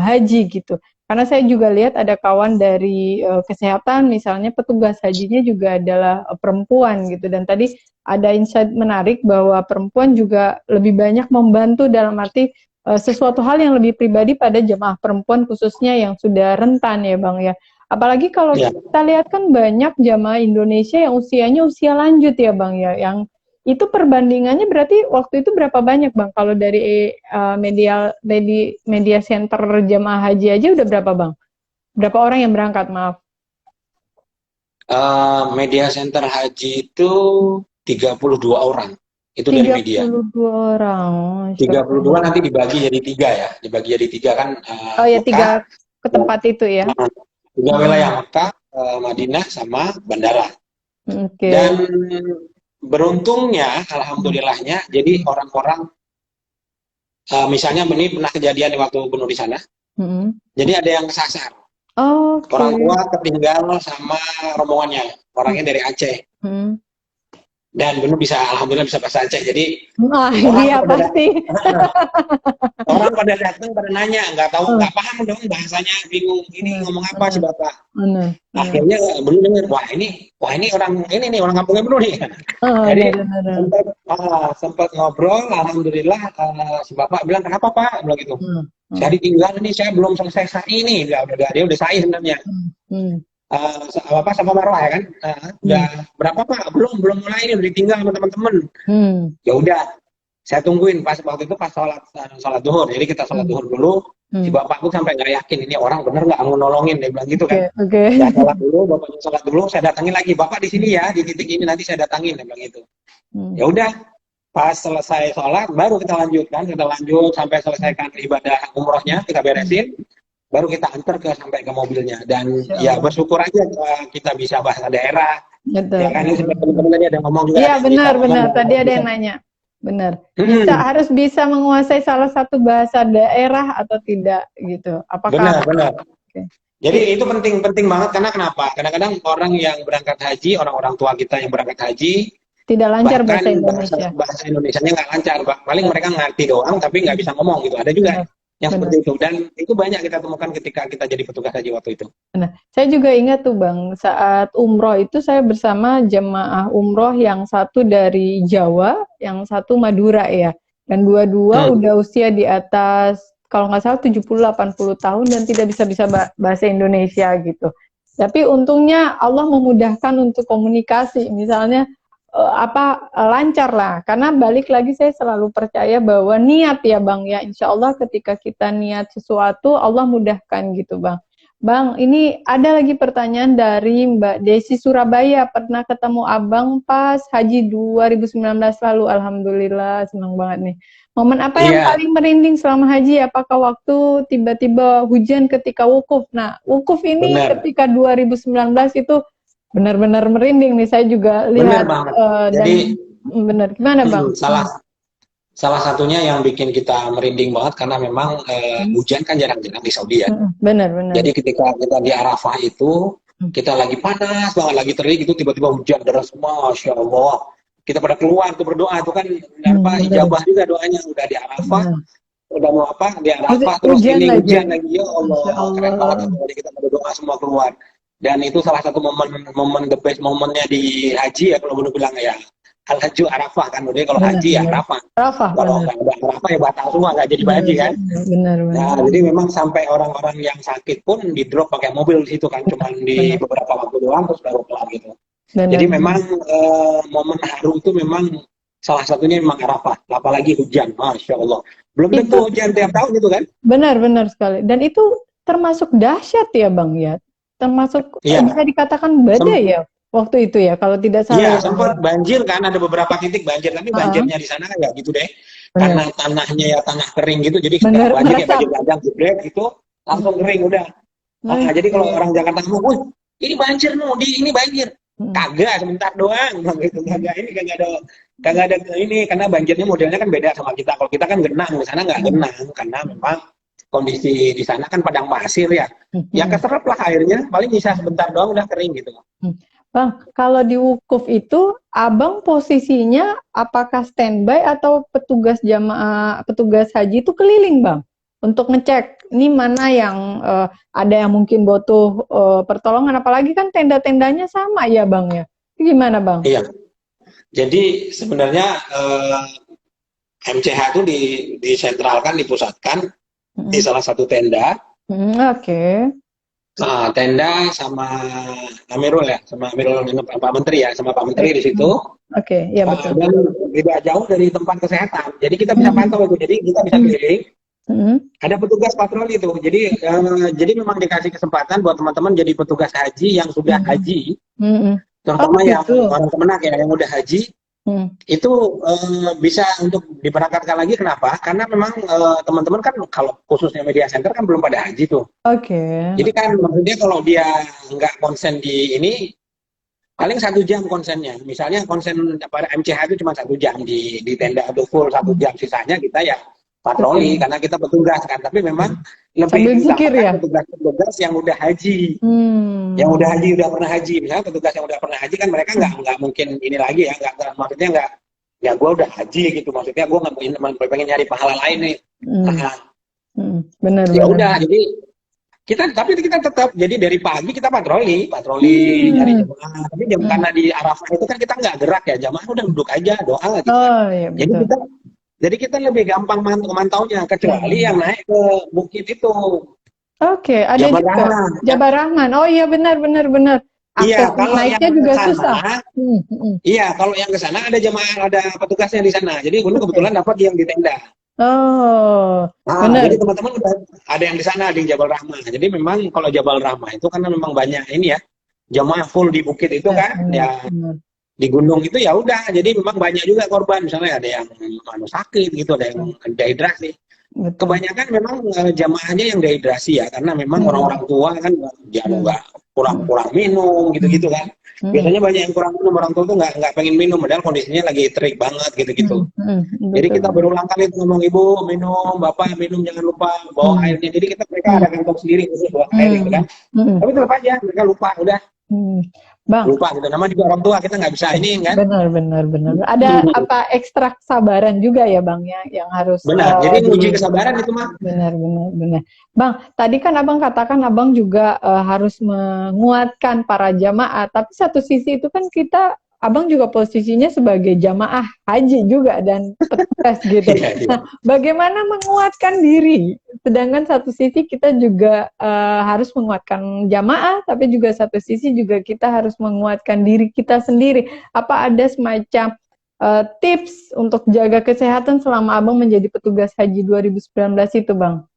haji gitu. Karena saya juga lihat ada kawan dari kesehatan, misalnya petugas hajinya juga adalah perempuan gitu. Dan tadi ada insight menarik bahwa perempuan juga lebih banyak membantu dalam arti sesuatu hal yang lebih pribadi pada jemaah perempuan khususnya yang sudah rentan ya Bang ya. Apalagi kalau kita lihat kan banyak jamaah Indonesia yang usianya usia lanjut ya Bang ya, yang itu perbandingannya berarti waktu itu berapa banyak Bang? Kalau dari media center jamaah haji aja udah berapa Bang? Berapa orang yang berangkat, maaf? Media center haji itu 32 orang. Itu 32 dari media. 32 orang. 32 nanti dibagi jadi 3 ya. Dibagi jadi 3 kan. Oh ya, 3 ke tempat itu ya. 3 wilayah Mekah, Madinah, sama bandara. Dan beruntungnya, alhamdulillahnya, jadi orang-orang, misalnya ini pernah kejadian waktu bunuh di sana, jadi ada yang kesasar. Orang tua ketinggal sama rombongannya, orangnya dari Aceh. Dan benar alhamdulillah bisa bahasa Aceh. Jadi iya pasti. Orang pada datang, pada nanya, nggak paham dong bahasanya, bingung ini ngomong apa sih bapak. Akhirnya belum dengar, wah ini orang ini nih, orang kampungnya Benu nih. Jadi sempat ngobrol, alhamdulillah si bapak bilang, kenapa pak? Bilang gitu. Saya ditinggal nih, saya belum selesai sa'i ini. Dia udah sa'i sebenarnya. Sama Marwah ya kan, udah berapa pak? Belum mulai ini, udah ditinggal sama teman-teman. Ya udah, saya tungguin pas waktu itu pas sholat duhur, jadi kita sholat duhur dulu. Si bapak tuh sampai nggak yakin ini orang bener nggak mau nolongin, dia bilang gitu kan. Ya sholat dulu, bapaknya sholat dulu, saya datangin lagi, bapak di sini ya, di titik ini nanti saya datangin, dia bilang gitu. Ya udah, pas selesai sholat baru kita lanjut sampai selesaikan ibadah umrohnya, kita beresin. Baru kita antar sampai ke mobilnya. Dan ya bersyukur aja kita bisa bahasa daerah, betul. Ya kan ini sebenarnya teman-teman tadi ada ngomong juga. Iya, Ada benar, kita benar. Tadi ada bisa. yang nanya. Benar. Harus bisa menguasai salah satu bahasa daerah atau tidak gitu. Apakah Benar, benar. oke. Jadi itu penting banget karena kenapa? Kadang-kadang orang yang berangkat haji, orang-orang tua kita yang berangkat haji, Tidak lancar bahkan bahasa bahasa Indonesia. bahasa Indonesianya nggak lancar, paling Benar, mereka ngerti doang tapi nggak bisa ngomong gitu. Ada juga benar, yang benar. seperti itu dan itu banyak kita temukan ketika kita jadi petugas haji waktu itu. Nah, saya juga ingat tuh Bang, saat umroh itu saya bersama jemaah umroh yang satu dari Jawa, yang satu Madura ya. Dan dua-dua Hmm. udah usia di atas, kalau nggak salah 70-80 tahun dan tidak bisa bahasa Indonesia gitu. Tapi untungnya Allah memudahkan untuk komunikasi, misalnya lancar lah. Karena balik lagi saya selalu percaya bahwa niat ya Bang ya, insya Allah ketika kita niat sesuatu Allah mudahkan gitu Bang. Bang, ini ada lagi pertanyaan dari Mbak Desi Surabaya. Pernah ketemu Abang pas Haji 2019 lalu. Alhamdulillah, senang banget nih. Momen apa yang Iya, paling merinding selama haji? Apakah waktu tiba-tiba hujan ketika wukuf? Nah, wukuf ini benar. ketika 2019 itu benar-benar merinding nih. Saya juga Benar lihat banget. dan Jadi benar. Gimana, Bang? salah salah satunya yang bikin kita merinding banget karena memang hujan kan jarang-jarang di Saudi ya. Benar-benar. Jadi ketika kita di Arafah itu kita lagi panas banget, lagi terik itu tiba-tiba hujan deras, masya Allah. Kita pada keluar tuh berdoa tuh kan apa Benar. ijabah juga doanya udah di Arafah, Benar. udah mau apa di Arafah terus Hujan ini lagi. hujan lagi ya Masya Allah keren banget Allah. itu. Jadi kita berdoa semua keluar. Dan itu salah satu momen the best momennya di haji ya kalau boleh bilang ya. Al-Hajju Arafah kan, udah kalau Benar, haji ya benar. Arafah. Arafah, Kalau benar. nggak ada Arafah ya batal semua, nggak jadi Benar, haji kan. benar, Nah, benar. jadi memang sampai orang-orang yang sakit pun di drop pakai mobil di situ kan, cuman di Benar, beberapa waktu doang terus baru kelar gitu. benar, Jadi benar. memang momen haru itu memang salah satunya memang Arafah, apalagi hujan, masya Allah. Belum tentu Itu hujan tiap tahun itu kan? benar sekali. Dan itu termasuk dahsyat ya, Bang ya. Termasuk Iya, bisa dikatakan badai ya waktu itu ya, kalau tidak salah iya ya, Bang ya. sempat banjir kan, ada beberapa titik banjir, tapi Heeh, banjirnya di sana kan nggak gitu deh. benar. Karena tanahnya ya tanah kering gitu, jadi nggak Benar, banjir kayak meresap. banjir bandang, jebrek itu langsung kering udah. Jadi kalau Oke. orang Jakarta ngomong, "Wih, ini banjir no, di ini banjir." Hmm, Kagak, sebentar doang, bilang gitu. Kagak ada ini karena banjirnya modelnya kan beda sama kita. Kalau kita kan genang, di sana nggak hmm, genang karena memang kondisi di sana kan padang pasir ya. Ya hmm, keserap lah airnya, paling bisa sebentar doang udah kering gitu. hmm. Bang, kalau di wukuf itu, Abang posisinya apakah standby atau petugas jamaah, petugas haji itu keliling, Bang, untuk ngecek ini mana yang ada yang mungkin butuh pertolongan, apalagi kan tenda-tendanya sama ya, Bang ya. Itu gimana, Bang? Iya. Jadi sebenarnya MCH itu disentralkan, dipusatkan di Hmm, salah satu tenda. oke. Nah, tenda sama Amirul ya, sama Amirul Pak Menteri ya, sama Pak Menteri di situ. Oke, ya betul. Dan tidak jauh dari tempat kesehatan. Jadi kita bisa Hmm, pantau itu. Jadi kita bisa hmm, keliling. hmm. Ada petugas patroli itu. Jadi memang dikasih kesempatan buat teman-teman jadi petugas haji yang sudah Hmm, haji, hmm. Oh terutama yang gitu. orang kemenak ya yang udah haji Hmm, itu bisa untuk diberangkatkan lagi. Kenapa? Karena memang teman-teman kan kalau khususnya media center kan belum pada haji tuh. oke. Jadi kan maksudnya kalau dia nggak konsen di ini paling 1 jam konsennya. Misalnya konsen pada MCH itu cuma 1 jam di tenda itu full 1 jam, sisanya kita ya patroli Oke. karena kita petugas kan. Tapi memang Sambil lebih zikir diutamakan ya. petugas-petugas yang udah haji, yang Hmm. udah haji udah pernah haji. Misalnya petugas yang udah pernah haji kan mereka nggak mungkin ini lagi ya, nggak maksudnya nggak ya gue udah haji gitu. Maksudnya gue nggak pengen nyari pahala lain nih. Hmm. Nah, Benar, ya benar. udah jadi tapi kita tetap jadi dari pagi kita patroli nyari Hmm. jemaah tapi jam Hmm. karena di Arafah itu kan kita nggak gerak ya, jemaah udah duduk aja doa gitu kan. Oh iya jadi betul. kita jadi kita lebih gampang mantaunya kecuali Hmm. yang naik ke bukit itu Oke, ada Jabal juga Rahmah. Jabal Rahman. Oh iya benar, benar, benar. Iya, Akses kalau yang naiknya ke juga susah. sana Hmm. iya kalau yang ke sana ada jemaah, ada petugasnya di sana, jadi gue Oke. kebetulan dapat yang di tenda. Oh, Nah, benar. jadi teman-teman udah ada yang di sana di Jabal Rahmah. Jadi memang kalau Jabal Rahmah itu karena memang banyak ini ya, jamaah full di bukit itu Benar, kan, benar, ya benar. di gunung itu ya udah. Jadi memang banyak juga korban. Misalnya ada yang sakit gitu, ada yang dehidrasi. Betul. Kebanyakan memang jamaahnya yang dehidrasi ya, karena memang Hmm. orang-orang tua kan ya Hmm. nggak kurang minum gitu-gitu kan. Biasanya banyak yang kurang minum, orang tua tuh nggak pengen minum, padahal kondisinya lagi terik banget gitu-gitu. Jadi kita berulang kali ngomong, ibu minum, bapak minum, jangan lupa bawa airnya. Jadi mereka ada kantong sendiri khusus buat air gitu kan. Tapi tetap aja mereka lupa, udah Bang, lupa gitu. Nama juga orang tua, kita nggak bisa ini kan. Benar. Ada apa ekstra kesabaran juga ya Bang ya yang harus. Benar. Jadi uji kesabaran itu mah. Benar. Bang, tadi kan Abang katakan Abang juga harus menguatkan para jamaah. Tapi satu sisi itu kan Abang juga posisinya sebagai jamaah haji juga dan petugas gitu. Nah, bagaimana menguatkan diri? Sedangkan satu sisi kita juga harus menguatkan jamaah, tapi juga satu sisi juga kita harus menguatkan diri kita sendiri. Apa ada semacam tips untuk jaga kesehatan selama Abang menjadi petugas haji 2019 itu, Bang?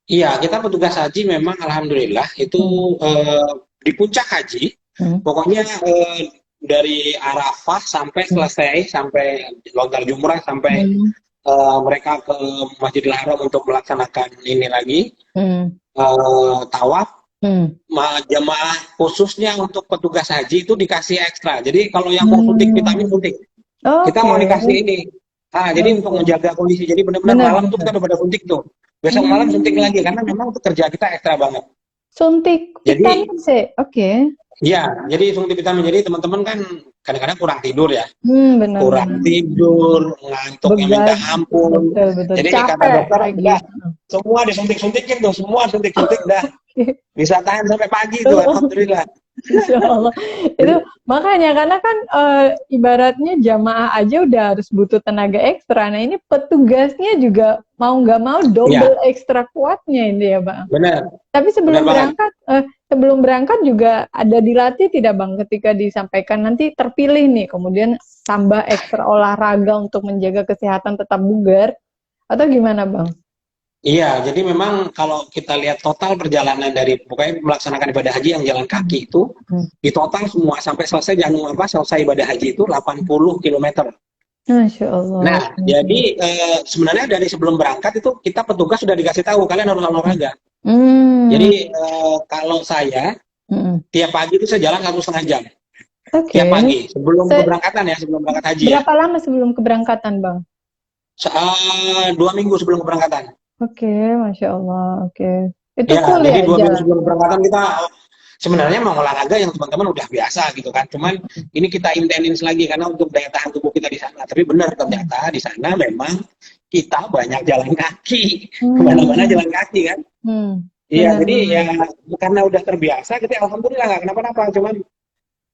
Iya, kita petugas haji memang alhamdulillah itu di puncak haji, pokoknya dari Arafah sampai selesai, sampai lontar jumrah, sampai mereka ke Masjidil Haram untuk melaksanakan ini lagi, tawaf, jamaah khususnya untuk petugas haji itu dikasih ekstra. Jadi kalau yang mau suntik vitamin suntik, kita mau dikasih ini. Jadi untuk menjaga kondisi, jadi benar-benar malam tuh kita udah pada suntik tuh. Besok malam suntik lagi, karena memang itu kerja kita ekstra banget. Suntik vitamin C, oke. Iya, jadi suntik vitamin. Jadi teman-teman kan kadang-kadang kurang tidur ya. Benar. Kurang tidur, ngantuknya minta ampun. Betul. Jadi capek, kata dokter, udah semua disuntik-suntikin tuh, semua suntik-suntik dah. Bisa tahan sampai pagi tuh, alhamdulillah. Insya Allah. Itu makanya karena kan ibaratnya jamaah aja udah harus butuh tenaga ekstra. Nah ini petugasnya juga mau nggak mau double ekstra kuatnya ini ya Bang. Benar. Tapi sebelum berangkat juga ada dilatih tidak Bang ketika disampaikan nanti terpilih nih kemudian tambah ekstra olahraga untuk menjaga kesehatan tetap bugar atau gimana Bang? Iya, jadi memang kalau kita lihat total perjalanan dari pokoknya melaksanakan ibadah haji yang jalan kaki itu, di total semua sampai selesai ibadah haji itu 80 km. Masya Allah. Nah, jadi sebenarnya dari sebelum berangkat itu kita petugas sudah dikasih tahu kalian harus olahraga. Jadi kalau saya tiap pagi itu saya jalan 1,5 jam. Tiap pagi sebelum keberangkatan ya, sebelum berangkat haji. Berapa lama sebelum keberangkatan, Bang? 2 minggu sebelum keberangkatan. Oke, Masya Allah. Oke. Itu jadi 2 minggu sebelum keberangkatan kita sebenarnya mau olahraga yang teman-teman udah biasa gitu kan. Cuman ini kita intensin lagi karena untuk daya tahan tubuh kita di sana. Tapi benar ternyata di sana memang kita banyak jalan kaki, kemana-mana jalan kaki kan. Iya, jadi ya karena udah terbiasa kita alhamdulillah nggak kenapa-napa. Cuman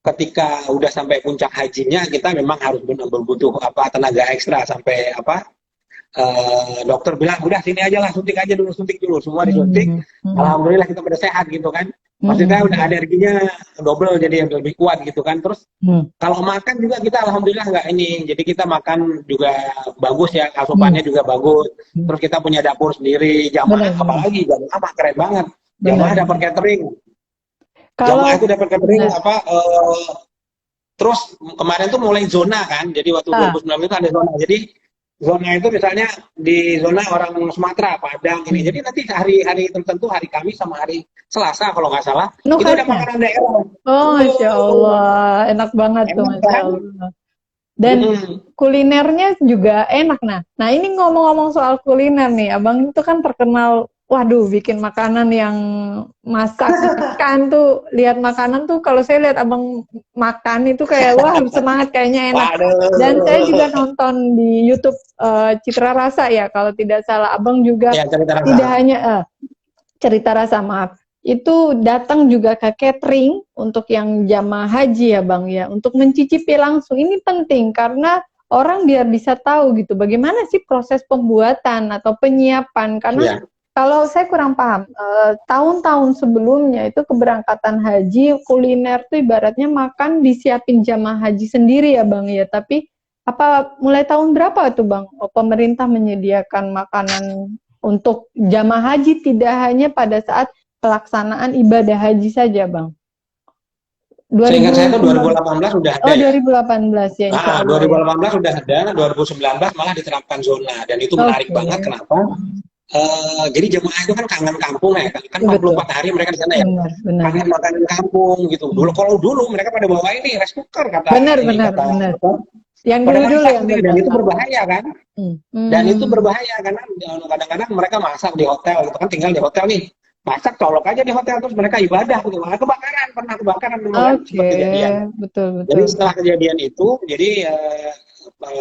ketika udah sampai puncak hajinya kita memang harus berbutuh tenaga ekstra sampai dokter bilang udah sini aja lah suntik dulu semua disuntik. Alhamdulillah kita pada sehat gitu kan. Maksudnya udah alerginya double jadi lebih kuat gitu kan. Terus kalau makan juga kita alhamdulillah nggak ini. Jadi kita makan juga bagus ya, asupannya juga bagus. Terus kita punya dapur sendiri. Jamaah apalagi jamaah keren banget. Jamaah dapat catering. Jamaah itu dapat catering terus kemarin tuh mulai zona kan. Jadi waktu 2019 itu ada zona. Jadi zona itu misalnya di zona orang Sumatera, Padang ini. Jadi nanti hari tertentu, hari Kamis sama hari Selasa kalau nggak salah, itu ada makanan daerah. Oh, Masya Allah. Enak banget tuh, Masya Allah. Dan kulinernya juga enak. Nah ini ngomong-ngomong soal kuliner nih, Abang itu kan terkenal, waduh, bikin makanan yang masakan tuh, lihat makanan tuh, kalau saya lihat Abang makan itu kayak, wah semangat kayaknya enak. Dan saya juga nonton di YouTube Citra Rasa ya, kalau tidak salah, Abang juga tidak hanya Cerita Rasa, maaf. Itu datang juga ke catering untuk yang jamaah haji ya Bang ya, untuk mencicipi langsung. Ini penting karena orang biar bisa tahu gitu bagaimana sih proses pembuatan atau penyiapan, karena kalau saya kurang paham, tahun-tahun sebelumnya itu keberangkatan haji, kuliner tuh ibaratnya makan disiapin jamaah haji sendiri ya Bang ya, tapi mulai tahun berapa tuh Bang pemerintah menyediakan makanan untuk jamaah haji tidak hanya pada saat pelaksanaan ibadah haji saja, Bang? Seingat saya itu 2018 sudah ada. Oh, 2018 ya. 2018 sudah ada, 2019 malah diterapkan zona dan itu menarik banget. Kenapa? Jadi jemaah itu kan kangen kampung ya, kan Betul. 44 hari mereka di sana ya, Benar, benar. kangen makanan kampung gitu. Kalau dulu mereka pada bawa ini rice cooker Benar, kata ini benar, kata benar. apa, Yang pada dulu-dulu masak yang sendiri dan itu berbakar. berbahaya kan. Hmm. Dan itu Hmm. berbahaya karena kadang-kadang mereka masak di hotel gitu kan, tinggal di hotel nih. Masak colok aja di hotel terus mereka ibadah gitu. Malah kebakaran, pernah kebakaran dulu kan Oke, sempat kejadian. betul, Jadi betul. setelah kejadian itu, jadi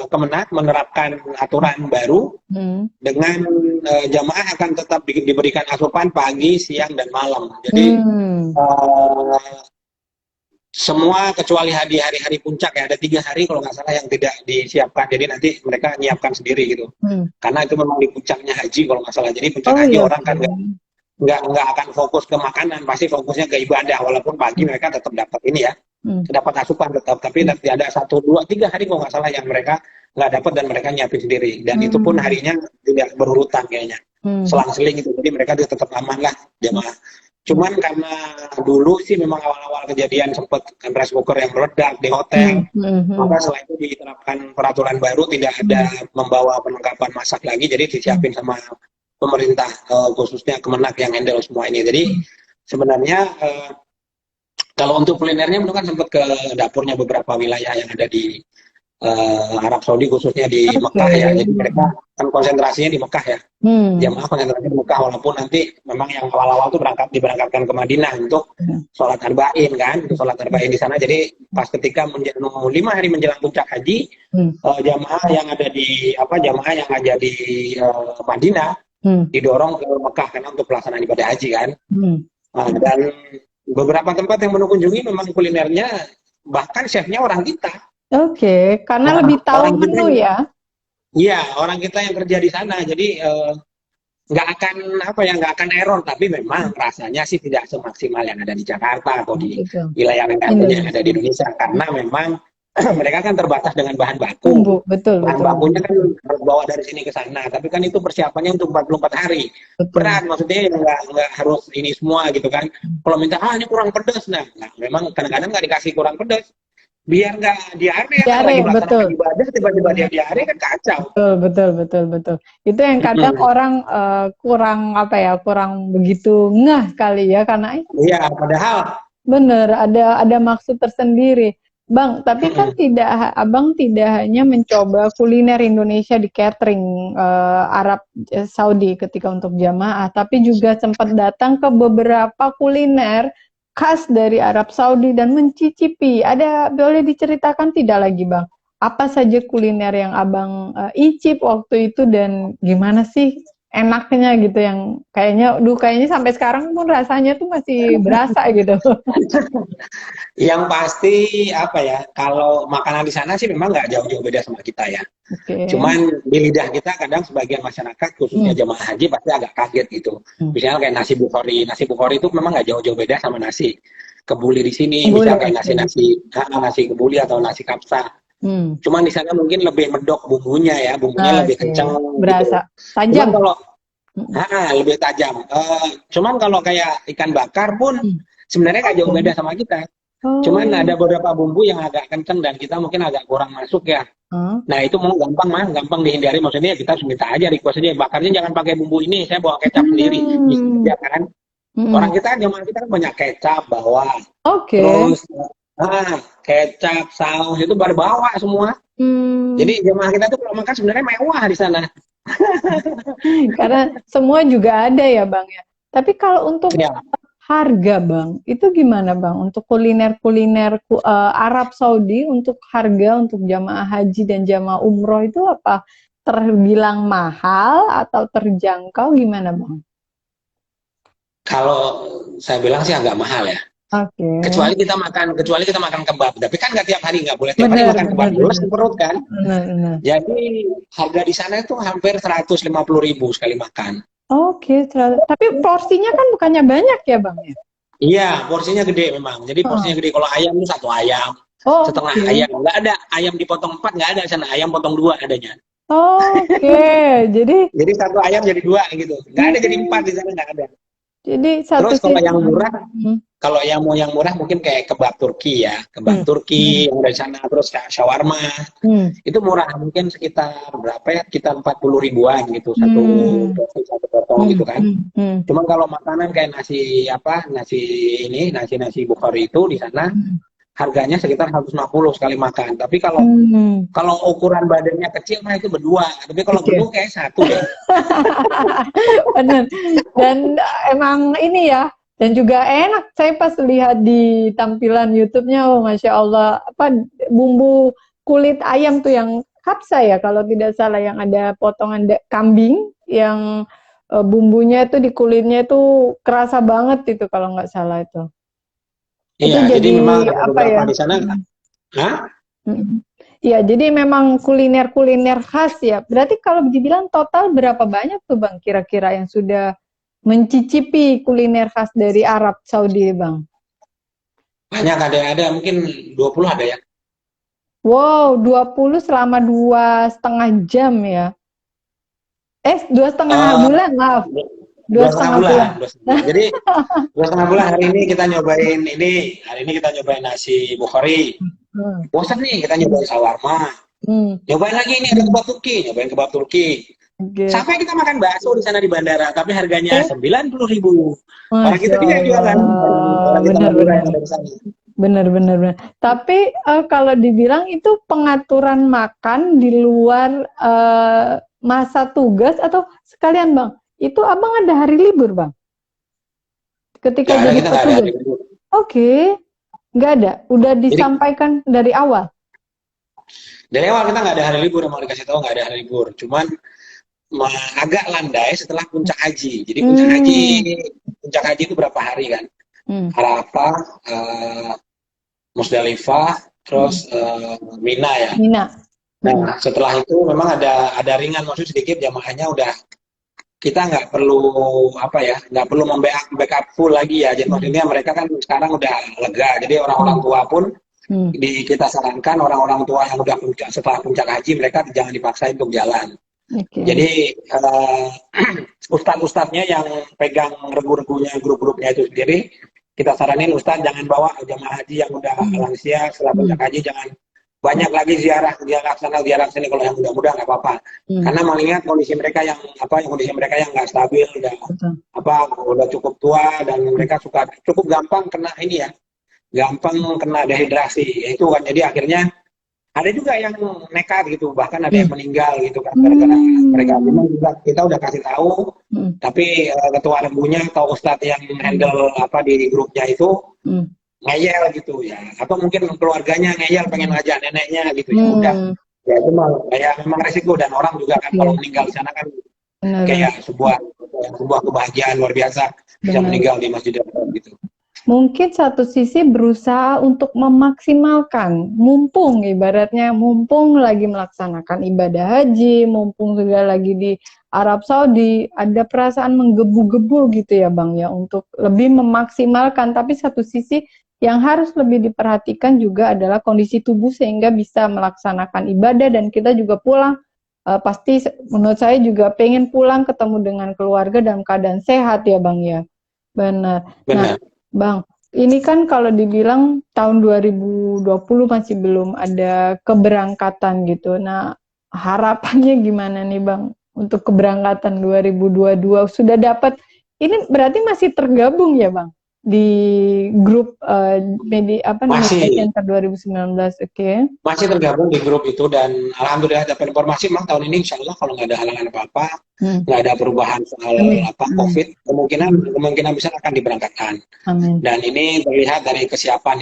Kemenak menerapkan aturan baru Hmm. dengan jamaah akan tetap diberikan asupan pagi, siang, dan malam. Jadi Hmm. uh, semua kecuali di hari-hari puncak ya, ada 3 hari kalau nggak salah yang tidak disiapkan. Jadi nanti mereka nyiapkan sendiri gitu. Hmm. Karena itu memang di puncaknya haji kalau nggak salah. Jadi puncak Oh haji iya, orang oke. kan nggak akan fokus ke makanan, pasti fokusnya ke ibadah. Walaupun pagi Hmm. mereka tetap dapat ini ya, Hmm. dapat asupan tetap. Tapi Hmm. nanti ada 1, 2, 3 hari kalau nggak salah yang mereka nggak dapat dan mereka nyiapin sendiri. Dan itu pun Hmm. harinya tidak berurutan kayaknya, Hmm. selang-seling itu. Jadi mereka tetap aman lah Hmm. jemaah. Cuman karena dulu sih memang awal-awal kejadian sempat kan rice cooker yang meledak di Hmm. hotel, Hmm. Hmm. maka setelah itu diterapkan peraturan baru tidak ada Hmm. membawa perlengkapan masak lagi, jadi Hmm. disiapin sama pemerintah khususnya Kemenak yang handle semua ini. Jadi Hmm. sebenarnya kalau untuk kulinernya itu kan sempat ke dapurnya beberapa wilayah yang ada di Arab Saudi khususnya di Oke. Mekah ya. Jadi mereka kan konsentrasinya di Mekah ya. Hmm. Jamaah konsentrasinya di Mekah walaupun nanti memang yang awal-awal tuh diberangkatkan ke Madinah untuk Hmm. sholat arba'in kan, untuk sholat arba'in di sana. Jadi pas ketika 5 hari menjelang puncak haji, Hmm. jamaah yang ada di jamaah yang ada di Madinah Hmm. didorong ke Mekah karena untuk pelaksanaan ibadah haji kan. Hmm. Dan beberapa tempat yang menu kunjungi memang kulinernya bahkan chefnya orang kita. Oke, karena Nah, lebih tahu orang kita menu ya. iya, orang kita yang kerja di sana. Jadi nggak akan nggak akan error, tapi memang rasanya sih tidak semaksimal yang ada di Jakarta atau di Gitu. wilayah lainnya yang ada Indonesia. di Indonesia karena memang mereka kan terbatas dengan bahan baku. Bumbu, betul, Bahan betul. bakunya kan harus bawa dari sini ke sana, tapi kan itu persiapannya untuk 44 hari. Betul. Berat maksudnya nggak harus ini semua gitu kan. Kalau minta ini kurang pedas, nah memang kadang-kadang nggak dikasih kurang pedas. Biar nggak diare kan Diare, lagi melaksanakan betul. ibadah tiba-tiba dia diare kan kacau. Betul, betul, betul, betul. Itu yang kadang orang kurang apa ya, kurang begitu ngeh kali ya karena Iya, padahal bener ada maksud tersendiri. Bang, tapi kan Abang tidak hanya mencoba kuliner Indonesia di catering Arab Saudi ketika untuk jamaah, tapi juga sempat datang ke beberapa kuliner khas dari Arab Saudi dan mencicipi. Boleh diceritakan tidak lagi, Bang? Apa saja kuliner yang Abang icip waktu itu dan gimana sih enaknya gitu yang kayaknya sampai sekarang pun rasanya tuh masih berasa gitu. yang pasti apa ya, kalau makanan di sana sih memang nggak jauh-jauh beda sama kita ya. Oke. Cuman di lidah kita kadang sebagian masyarakat khususnya jemaah haji pasti agak kaget gitu. Misalnya kayak nasi bukhori. Nasi bukhori itu memang nggak jauh-jauh beda sama nasi kebuli di sini. Boleh. Misalnya kayak nasi kebuli atau nasi kapsa. Cuman di sana mungkin lebih medok bumbunya ya, bumbunya lebih kencang berasa gitu. tajam. Cuman kalau lebih tajam. Cuman kalau kayak ikan bakar pun sebenarnya nggak jauh beda sama kita. Cuman ada beberapa bumbu yang agak kenceng dan kita mungkin agak kurang masuk ya. Nah itu mau gampang dihindari. Maksudnya kita harus minta aja request aja. Bakarnya jangan pakai bumbu ini, saya bawa kecap sendiri. Bisa aja kan. Orang kita zaman kita kan banyak kecap, bawang. Terus kecap, saus itu baru bawa semua. Jadi jemaah kita tuh kalau makan sebenarnya mewah di sana. Karena semua juga ada ya Bang ya. Tapi kalau untuk harga Bang, itu gimana Bang? Untuk kuliner-kuliner Arab Saudi, untuk harga untuk jamaah haji dan jamaah umroh itu apa? Terbilang mahal atau terjangkau gimana Bang? Kalau saya bilang sih agak mahal ya. Kecuali kita makan kebab. Tapi kan nggak tiap hari, nggak boleh tiap hari makan kebab. Jelas di perut kan. Jadi harga di sana itu hampir 150.000 sekali makan. Oke, tapi porsinya kan bukannya banyak ya Bang ya? Iya, porsinya gede memang. Jadi porsinya gede. Kalau ayam itu 1 ayam, setengah ayam. Nggak ada ayam dipotong 4, nggak ada di sana. Ayam potong 2 adanya. Jadi 1 ayam jadi 2 gitu. Nggak ada jadi 4 di sana, nggak ada. Jadi Terus kalau yang murah, kalau yang mau yang murah mungkin kayak kebab Turki ya, kebab Hmm. Turki yang dari sana, terus shawarma Hmm. itu murah, mungkin sekitar berapa ya, sekitar 40 ribuan gitu satu Hmm. porsi, satu potong Hmm. gitu kan. Hmm. Hmm. Cuman kalau makanan kayak nasi apa, nasi Bukhari itu di sana Hmm. harganya sekitar 150 sekali makan. Tapi kalau Hmm. kalau ukuran badannya kecil mah itu berdua, tapi kalau Oke. gendut kayak satu deh. Bener. Dan emang ini ya, dan juga enak. Saya pas lihat di tampilan YouTube-nya, oh Masya Allah, apa bumbu kulit ayam tuh yang kapsa ya, kalau tidak salah, yang ada potongan kambing, yang bumbunya itu di kulitnya itu kerasa banget itu kalau nggak salah itu. Itu Iya, jadi jadi memang ada apa beberapa ya? di sana. Hah? Mm. Iya, jadi memang kuliner-kuliner khas ya. Berarti kalau dibilang total berapa banyak tuh Bang kira-kira yang sudah mencicipi kuliner khas dari Arab Saudi, Bang? Banyak, ada mungkin 20 ada ya. Wow, 20 selama 2,5 jam ya. 2,5 bulan, maaf. Dua Dua setengah setengah bulan, bulan. 2,5 bulan. Jadi 2,5 bulan hari ini kita nyobain nasi Bukhari. Hmm. Bosan nih kita nyobain shawarma. Hmm. Nyobain lagi ini ada kebab Turki, nyobain kebab Turki. Oke. Sampai kita makan bakso di sana di bandara, tapi harganya Eh, 90 ribu. Orang Masya kita dia jualan, Allah, orang kita Madura benar-benar. yang ada di sana. Benar-benar. Tapi kalau dibilang itu pengaturan makan di luar masa tugas atau sekalian Bang, itu Abang ada hari libur Bang ketika Gak ada, jadi kita nggak ada hari petugas? libur. Oke, nggak ada. Udah Jadi disampaikan dari awal. dari awal kita nggak ada hari libur, emang dikasih tahu nggak ada hari libur. Cuman agak landai setelah puncak haji. Jadi Hmm. puncak haji itu berapa hari kan? Hmm. Arafah, Musdalifah, Hmm. terus Mina ya. Mina. Hmm. Nah, setelah itu memang ada ringan, maksud sedikit jamaahnya udah kita nggak perlu apa ya, nggak perlu membackup full lagi ya. Jadi Hmm. maksudnya mereka kan sekarang udah lega. Jadi orang-orang Hmm. tua pun Hmm. kita sarankan orang-orang tua yang udah setelah puncak haji mereka jangan dipaksain untuk jalan. Oke. Jadi ustadz-ustadznya yang pegang regu-regunya grup-grupnya itu sendiri, kita saranin ustadz jangan bawa jamaah haji yang udah Hmm. lansia setelah Hmm. puncak haji, jangan banyak lagi ziarah sana ziarah sini. Kalau yang muda-muda nggak apa-apa, Hmm. karena mengingat kondisi mereka yang nggak stabil, Betul. udah cukup tua dan mereka cukup gampang kena ini ya, gampang kena dehidrasi. Itu kan jadi akhirnya ada juga yang nekat gitu, bahkan ada yang Hmm. meninggal gitu kan gara-gara mereka. Hmm. Memang juga kita udah kasih tahu, Hmm. tapi ketua regunya atau ustadz yang handle apa di grupnya itu Hmm. ngeyel gitu ya, atau mungkin keluarganya ngeyel pengen ngajak neneknya gitu, ya udah, Hmm. ya itu kayak memang resiko. Dan orang juga kan kalau Oke. meninggal di sana kan Benar-benar. kayak sebuah kebahagiaan luar biasa bisa Benar. meninggal di Masjidil Haram gitu. Mungkin satu sisi berusaha untuk memaksimalkan, mumpung lagi melaksanakan ibadah haji, mumpung juga lagi di Arab Saudi, ada perasaan menggebu-gebu gitu ya Bang ya, untuk lebih memaksimalkan. Tapi satu sisi yang harus lebih diperhatikan juga adalah kondisi tubuh sehingga bisa melaksanakan ibadah, dan kita juga pulang, pasti menurut saya juga pengen pulang ketemu dengan keluarga dalam keadaan sehat ya Bang ya. Benar. Nah, Benar. Bang, ini kan kalau dibilang tahun 2020 masih belum ada keberangkatan gitu. Nah, harapannya gimana nih Bang untuk keberangkatan 2022? Sudah dapat, ini berarti masih tergabung ya Bang di grup Media masih Center 2019, oke? masih tergabung di grup itu, dan alhamdulillah dapat informasi memang tahun ini insya Allah kalau nggak ada halangan apa-apa, Hmm. nggak ada perubahan soal Amin. COVID, kemungkinan besar akan diberangkatkan. Amin. Dan ini terlihat dari kesiapan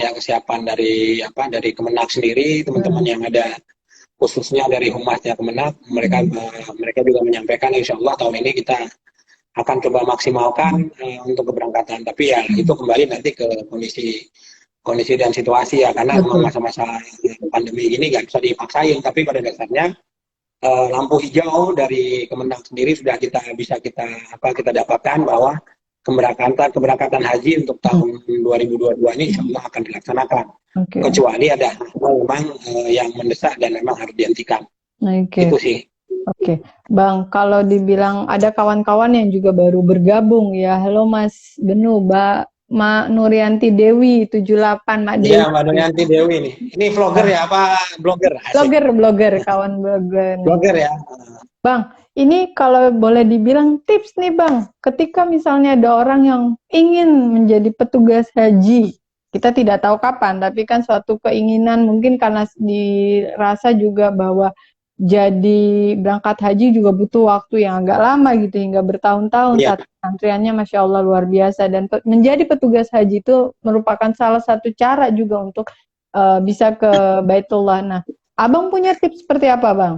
dari dari Kemenak sendiri, teman-teman yang ada, khususnya dari humasnya Kemenak, mereka juga menyampaikan insya Allah tahun ini kita akan coba maksimalkan untuk keberangkatan. Tapi ya itu kembali nanti ke kondisi dan situasi ya, karena memang Betul. masa-masa pandemi ini nggak bisa dipaksain. Tapi pada dasarnya lampu hijau dari Kemenak sendiri sudah kita dapatkan bahwa keberangkatan haji untuk tahun 2022 ini insya Allah akan dilaksanakan. Oke. Kecuali ada memang yang mendesak dan memang harus dihentikan. Oke. Itu sih. Oke, Bang, kalau dibilang ada kawan-kawan yang juga baru bergabung ya, halo Mas Benu, Mak Nurianti Dewi 78 Mak Dewi. Iya, Mbak Nurianti Dewi nih. Ini vlogger ya apa blogger? Asik. Blogger, kawan blogger nih. Blogger ya. Bang, ini kalau boleh dibilang tips nih Bang, ketika misalnya ada orang yang ingin menjadi petugas haji, kita tidak tahu kapan, tapi kan suatu keinginan mungkin karena dirasa juga bahwa jadi berangkat haji juga butuh waktu yang agak lama gitu, hingga bertahun-tahun, Iya. saat antriannya Masya Allah luar biasa, dan menjadi petugas haji itu merupakan salah satu cara juga untuk bisa ke Baitullah. Nah, Abang punya tips seperti apa Bang?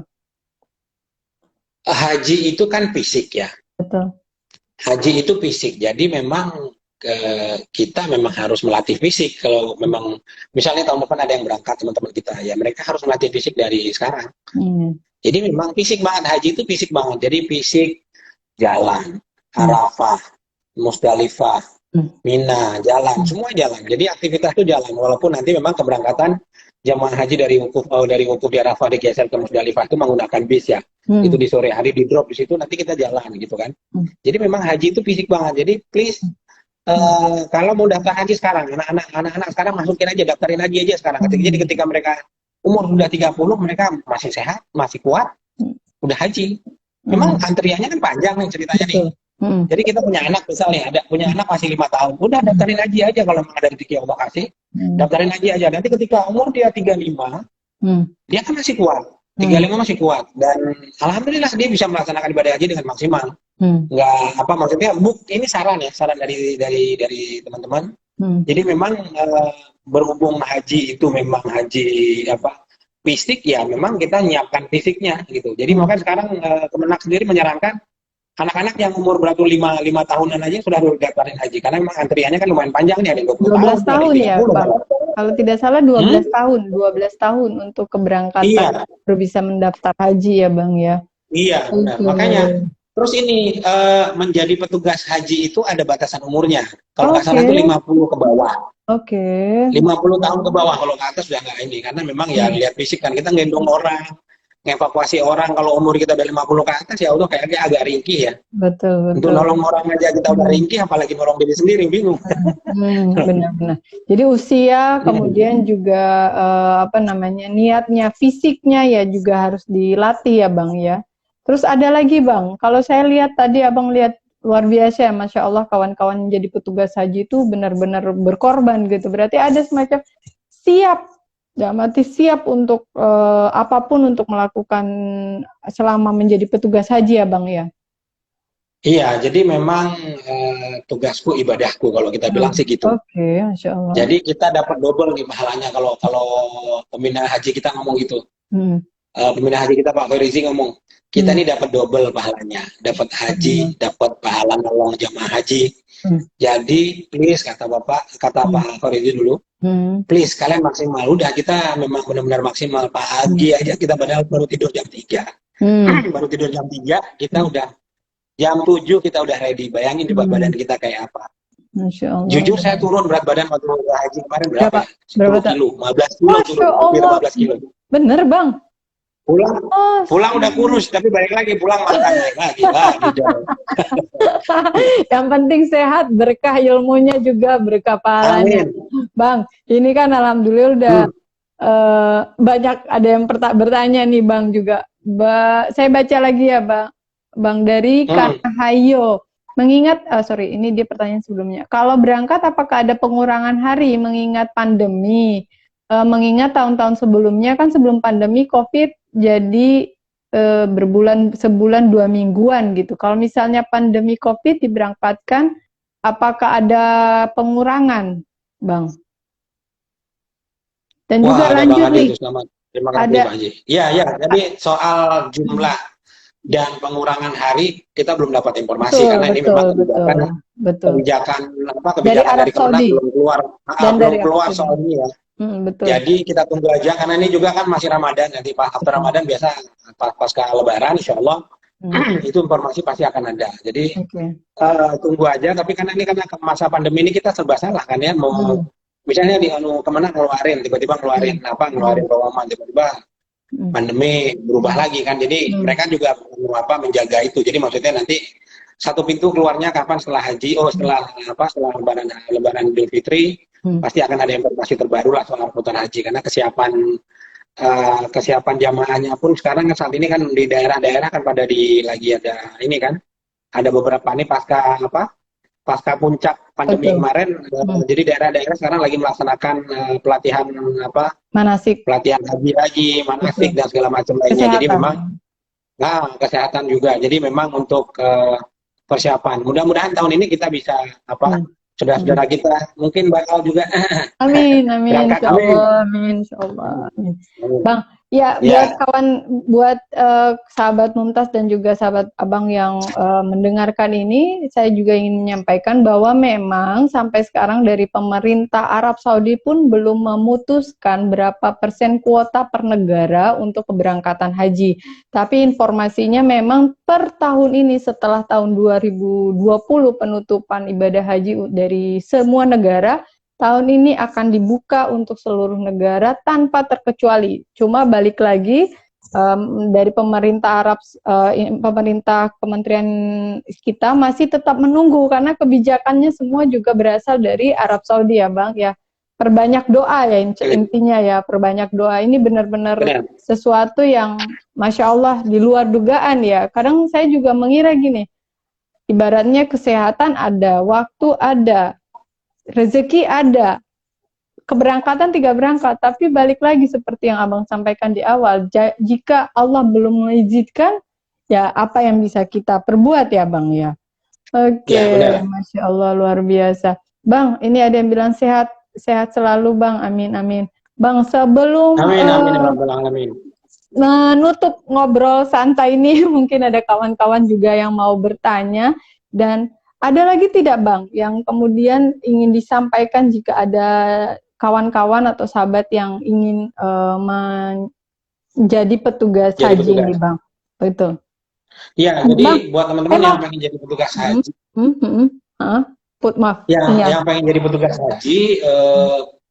Haji itu kan fisik ya. Betul. Haji itu fisik. Jadi memang kita memang harus melatih fisik. Kalau memang misalnya tahun depan ada yang berangkat teman-teman kita, ya mereka harus melatih fisik dari sekarang. Jadi memang fisik banget, haji itu fisik banget. Jadi fisik jalan, Arafah, Musdalifah, Mina, jalan, semua jalan. Jadi aktivitas itu jalan. Walaupun nanti memang keberangkatan jamaah haji dari wukuf di Arafah digeser ke Musdalifah itu menggunakan bis ya. Itu di sore hari di drop di situ, nanti kita jalan gitu kan. Jadi memang haji itu fisik banget. Jadi please kalau mau daftar haji sekarang, anak-anak sekarang masukin aja, daftarin haji aja sekarang. Jadi ketika mereka umur sudah 30, mereka masih sehat, masih kuat, udah haji. Memang antriannya kan panjang nih ceritanya nih. Jadi kita punya anak misalnya, punya anak masih 5 tahun, udah daftarin haji aja kalau memang ada rezeki Allah kasih. Daftarin haji aja. Nanti ketika umur dia 35, dia kan masih kuat. 35 masih kuat, dan alhamdulillah dia bisa melaksanakan ibadah haji dengan maksimal. Nggak apa maksudnya, ini saran dari teman-teman. Jadi memang berhubung haji itu memang haji fisik ya, memang kita nyiapkan fisiknya gitu. Jadi makanya sekarang Kemenak sendiri menyarankan anak-anak yang umur berapa 5 tahunan aja sudah daftarin haji, karena memang antriannya kan lumayan panjang nih, ada 12 tahun ya Bang. Kalau tidak salah 12 tahun untuk keberangkatan baru bisa mendaftar haji ya Bang ya. Iya, benar. Makanya terus ini menjadi petugas haji itu ada batasan umurnya. Kalau nggak salah itu 50 ke bawah. 50 tahun ke bawah, kalau ke atas sudah nggak ini, karena memang ya lihat fisik kan, kita gendong orang, ngevakuasi orang, kalau umur kita udah 50 ke atas ya udah kayaknya agak ringkih ya. Betul. Untuk nolong orang aja kita udah ringkih, apalagi nolong diri sendiri, bingung. Benar-benar. Jadi usia, kemudian juga niatnya, fisiknya ya juga harus dilatih ya Bang ya. Terus ada lagi Bang, kalau saya lihat tadi Abang lihat luar biasa ya, Masya Allah, kawan-kawan menjadi petugas haji itu benar-benar berkorban gitu. Berarti ada semacam siap untuk apapun untuk melakukan selama menjadi petugas haji ya Bang ya? Iya, jadi memang tugasku ibadahku kalau kita bilang sih gitu. Oke, Masya Allah. Jadi kita dapat double nih pahalanya kalau pembina haji kita ngomong gitu. Pembina haji kita Pak Ferizi ngomong, kita nih dapat double pahalanya, dapat haji, dapat pahala nolong jamaah haji. Jadi please kata Pak Ferizi dulu, please kalian maksimal. Udah kita memang benar-benar maksimal. Pagi aja kita baru tidur jam 3. Baru tidur jam 3, kita udah jam 7 kita udah ready. Bayangin di badan kita kayak apa. Masya Allah. Jujur saya turun berat badan waktu haji kemarin berapa? 10 kilo, 15 kilo Masya turun, hampir 15 kilo. Bener Bang? Pulang udah kurus, tapi balik lagi pulang makan lagi. Yang penting sehat, berkah ilmunya juga, berkah pahalanya. Bang, ini kan alhamdulillah udah banyak ada yang bertanya nih Bang juga. Saya baca lagi ya Bang dari Kanahayo. Mengingat, ini dia pertanyaan sebelumnya. Kalau berangkat apakah ada pengurangan hari mengingat pandemi? Mengingat tahun-tahun sebelumnya kan sebelum pandemi COVID jadi sebulan 2 mingguan gitu. Kalau misalnya pandemi COVID diberangkatkan, apakah ada pengurangan, Bang? Dan juga lanjut nih. Terima kasih Pak Haji. Iya, jadi soal jumlah dan pengurangan hari kita belum dapat informasi karena ini memang kebijakan dari Kemenak belum keluar soal ini ya. Betul. Jadi kita tunggu aja karena ini juga kan masih Ramadan, nanti after Ramadan biasa pasca Lebaran Insya Allah itu informasi pasti akan ada. Jadi tunggu aja, tapi karena ini karena masa pandemi ini kita serba salah kan ya, mau misalnya di Kemenak ngeluarin tiba-tiba ngeluarin pengumuman tiba-tiba pandemi berubah lagi kan, jadi mereka juga menjaga itu. Jadi maksudnya nanti satu pintu keluarnya kapan setelah haji, setelah setelah Lebaran Idul Fitri, pasti akan ada informasi terbaru lah soal angkutan haji, karena kesiapan jamaahnya pun sekarang kan saat ini kan di daerah-daerah kan lagi ada ini kan, ada beberapa nih pasca puncak pandemi Betul. kemarin, jadi daerah-daerah sekarang lagi melaksanakan pelatihan Manasik. pelatihan haji lagi, manasik dan segala macam lainnya. Jadi Kesehatan. memang kesehatan juga. Jadi memang untuk persiapan. Mudah-mudahan tahun ini kita bisa saudara-saudara kita mungkin bakal juga Amin, amin, berangkat. insya Amin. Allah, amin, insya Allah. Amin. Bang, ya Ya. buat sahabat Mumtaz dan juga sahabat Abang yang mendengarkan ini, saya juga ingin menyampaikan bahwa memang sampai sekarang dari pemerintah Arab Saudi pun belum memutuskan berapa persen kuota per negara untuk keberangkatan haji. Tapi informasinya memang per tahun ini setelah tahun 2020 penutupan ibadah haji dari semua negara, tahun ini akan dibuka untuk seluruh negara tanpa terkecuali. Cuma balik lagi dari pemerintah pemerintah kementerian kita masih tetap menunggu karena kebijakannya semua juga berasal dari Arab Saudi ya Bang ya. Perbanyak doa ya intinya ya, perbanyak doa. Ini benar-benar sesuatu yang Masya Allah di luar dugaan ya. Kadang saya juga mengira gini, ibaratnya kesehatan ada, waktu ada, rezeki ada, keberangkatan 3 berangkat, tapi balik lagi seperti yang Abang sampaikan di awal, jika Allah belum mengizinkan, ya apa yang bisa kita perbuat ya Bang ya. Oke, Masya Allah luar biasa. Bang, ini ada yang bilang sehat selalu Bang, amin amin. Bang, sebelum menutup ngobrol santai ini, mungkin ada kawan-kawan juga yang mau bertanya, dan ada lagi tidak Bang yang kemudian ingin disampaikan jika ada kawan-kawan atau sahabat yang ingin menjadi petugas haji ini Bang? Betul. Ya, jadi Bang, buat teman-teman yang pengen jadi petugas haji, maaf. Ya, yang pengen jadi petugas haji,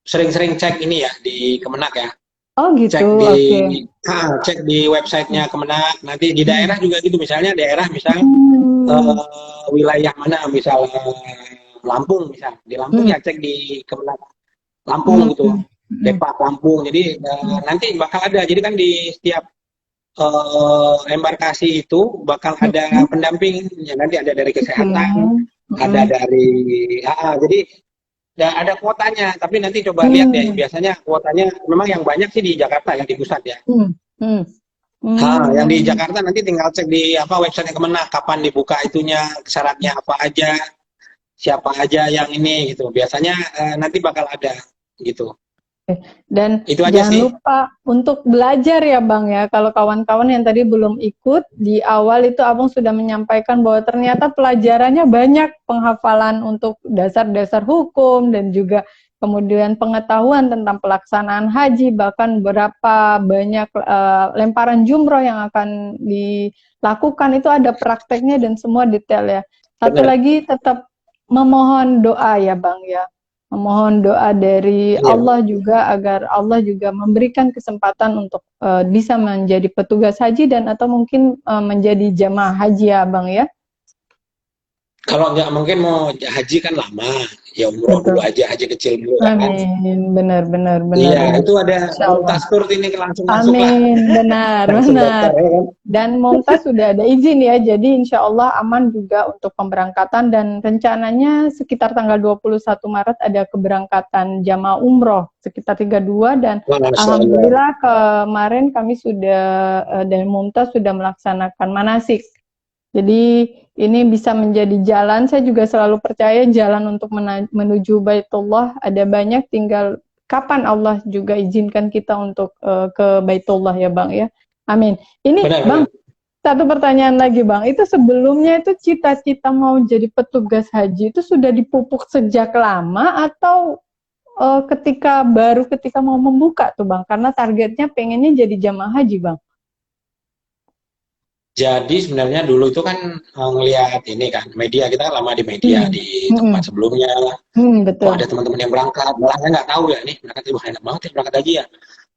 sering-sering cek ini ya di Kemenak ya. Oh gitu. Cek di websitenya Kemenak. Nanti di daerah juga gitu, misalnya daerah wilayah mana, misal Lampung misal, di Lampung ya cek di Kemenak Lampung gitu, Depak Lampung. Jadi nanti bakal ada. Jadi kan di setiap embarkasi itu bakal ada pendamping. Ya, nanti ada dari kesehatan, ada dari jadi ada kuotanya, tapi nanti coba lihat deh. Biasanya kuotanya memang yang banyak sih di Jakarta ya, di pusat ya. Yang di Jakarta nanti tinggal cek di website Kemenak kapan dibuka itunya, syaratnya apa aja, siapa aja yang ini gitu. Biasanya nanti bakal ada gitu. Dan itu aja jangan lupa untuk belajar ya Bang ya. Kalau kawan-kawan yang tadi belum ikut, di awal itu Abang sudah menyampaikan bahwa ternyata pelajarannya banyak, penghafalan untuk dasar-dasar hukum dan juga kemudian pengetahuan tentang pelaksanaan haji, bahkan berapa banyak lemparan jumroh yang akan dilakukan, itu ada prakteknya dan semua detail ya. Satu lagi tetap memohon doa ya Bang ya. Memohon doa dari Allah juga agar Allah juga memberikan kesempatan untuk bisa menjadi petugas haji dan atau mungkin menjadi jamaah haji ya Bang ya. Kalau nggak mungkin mau haji kan lama, ya umroh dulu aja, haji kecil dulu kan. Amin, benar. Iya, itu ada Mumtaz Tour ini langsung masuk lah. Amin, benar. Dan Mumtaz sudah ada izin ya, jadi insya Allah aman juga untuk pemberangkatan dan rencananya sekitar tanggal 21 Maret ada keberangkatan jamaah umroh sekitar 32 dan alhamdulillah kemarin kami sudah dan Mumtaz sudah melaksanakan manasik. Jadi ini bisa menjadi jalan, saya juga selalu percaya jalan untuk menuju Baitullah ada banyak, tinggal kapan Allah juga izinkan kita untuk ke Baitullah ya Bang ya. Amin. Ini Bang, satu pertanyaan lagi Bang, itu sebelumnya itu cita-cita mau jadi petugas haji itu sudah dipupuk sejak lama atau ketika mau membuka tuh Bang, karena targetnya pengennya jadi jamaah haji Bang? Jadi sebenarnya dulu itu kan ngelihat ini kan, media, kita kan lama di media di tempat sebelumnya. Betul. Ada teman-teman yang berangkat, malah saya nggak tahu ya nih, berangkat itu enak banget ya berangkat haji ya.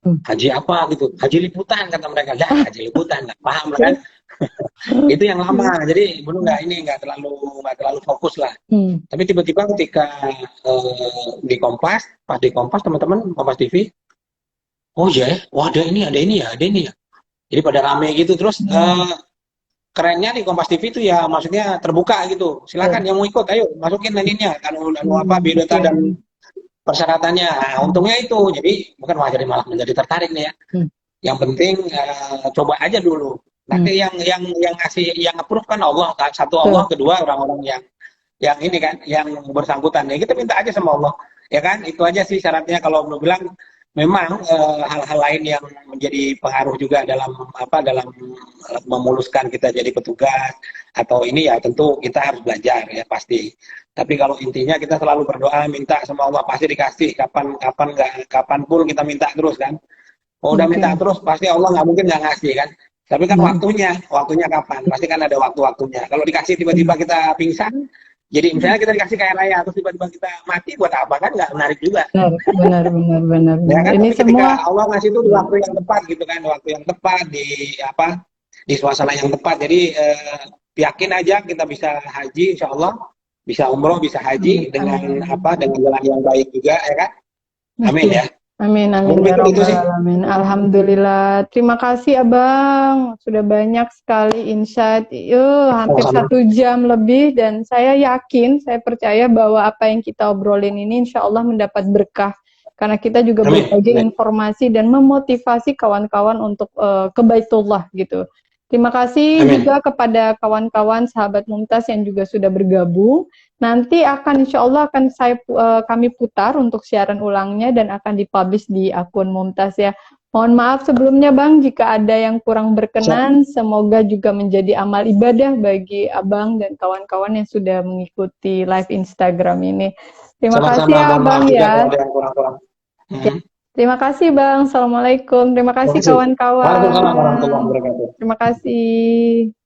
Haji apa gitu, haji liputan kata mereka. Ya haji liputan, nggak paham lah kan. Itu yang lama, jadi belum nggak terlalu fokus lah. Tapi tiba-tiba ketika di Kompas, pas di Kompas teman-teman Kompas TV, oh ya, wah ada ini ya, ada ini ya. Jadi pada rame gitu, terus kerennya di Kompas TV itu ya maksudnya terbuka gitu. Silakan yang mau ikut, ayo masukin ininya, kan apa biodata dan persyaratannya. Nah, untungnya itu, jadi bukan wah jadi malah menjadi tertarik nih ya. Yang penting coba aja dulu. Nanti yang ngasih yang approve kan Allah, satu Allah, kedua orang-orang yang ini kan, yang bersangkutan. Ya kita minta aja sama Allah, ya kan? Itu aja sih syaratnya. Kalau mau bilang memang hal-hal lain yang menjadi pengaruh juga dalam memuluskan kita jadi petugas atau ini ya tentu kita harus belajar ya pasti. Tapi kalau intinya kita selalu berdoa minta sama Allah pasti dikasih kapanpun kita minta terus kan. Oh, udah minta terus pasti Allah nggak mungkin nggak ngasih kan. Tapi kan waktunya kapan? Pasti kan ada waktu-waktunya. Kalau dikasih tiba-tiba kita pingsan, jadi misalnya kita dikasih kaya raya terus tiba-tiba kita mati buat apa kan nggak menarik juga. Benar. Ya kan? Ini tapi ketika semua Allah ngasih itu di waktu yang tepat gitu kan, waktu yang tepat di suasana yang tepat. Jadi yakin aja kita bisa haji, insya Allah bisa umroh, bisa haji dengan jalan yang baik juga, ya kan? Amin ya. Amin ya rabbal alamin. Alhamdulillah. Terima kasih Abang. Sudah banyak sekali insight. Hampir 1 jam lebih dan saya percaya bahwa apa yang kita obrolin ini insya Allah mendapat berkah. Karena kita juga berbagi informasi dan memotivasi kawan-kawan untuk ke Baitullah gitu. Terima kasih juga kepada kawan-kawan sahabat Mumtaz yang juga sudah bergabung. Nanti insya Allah kami putar untuk siaran ulangnya dan akan dipublish di akun Mumtaz ya. Mohon maaf sebelumnya Bang jika ada yang kurang berkenan. Semoga juga menjadi amal ibadah bagi Abang dan kawan-kawan yang sudah mengikuti live Instagram ini. Terima kasih Abang ya. Terima kasih Bang. Assalamualaikum. Terima kasih kawan-kawan. Waalaikumsalam warahmatullahi wabarakatuh. Terima kasih.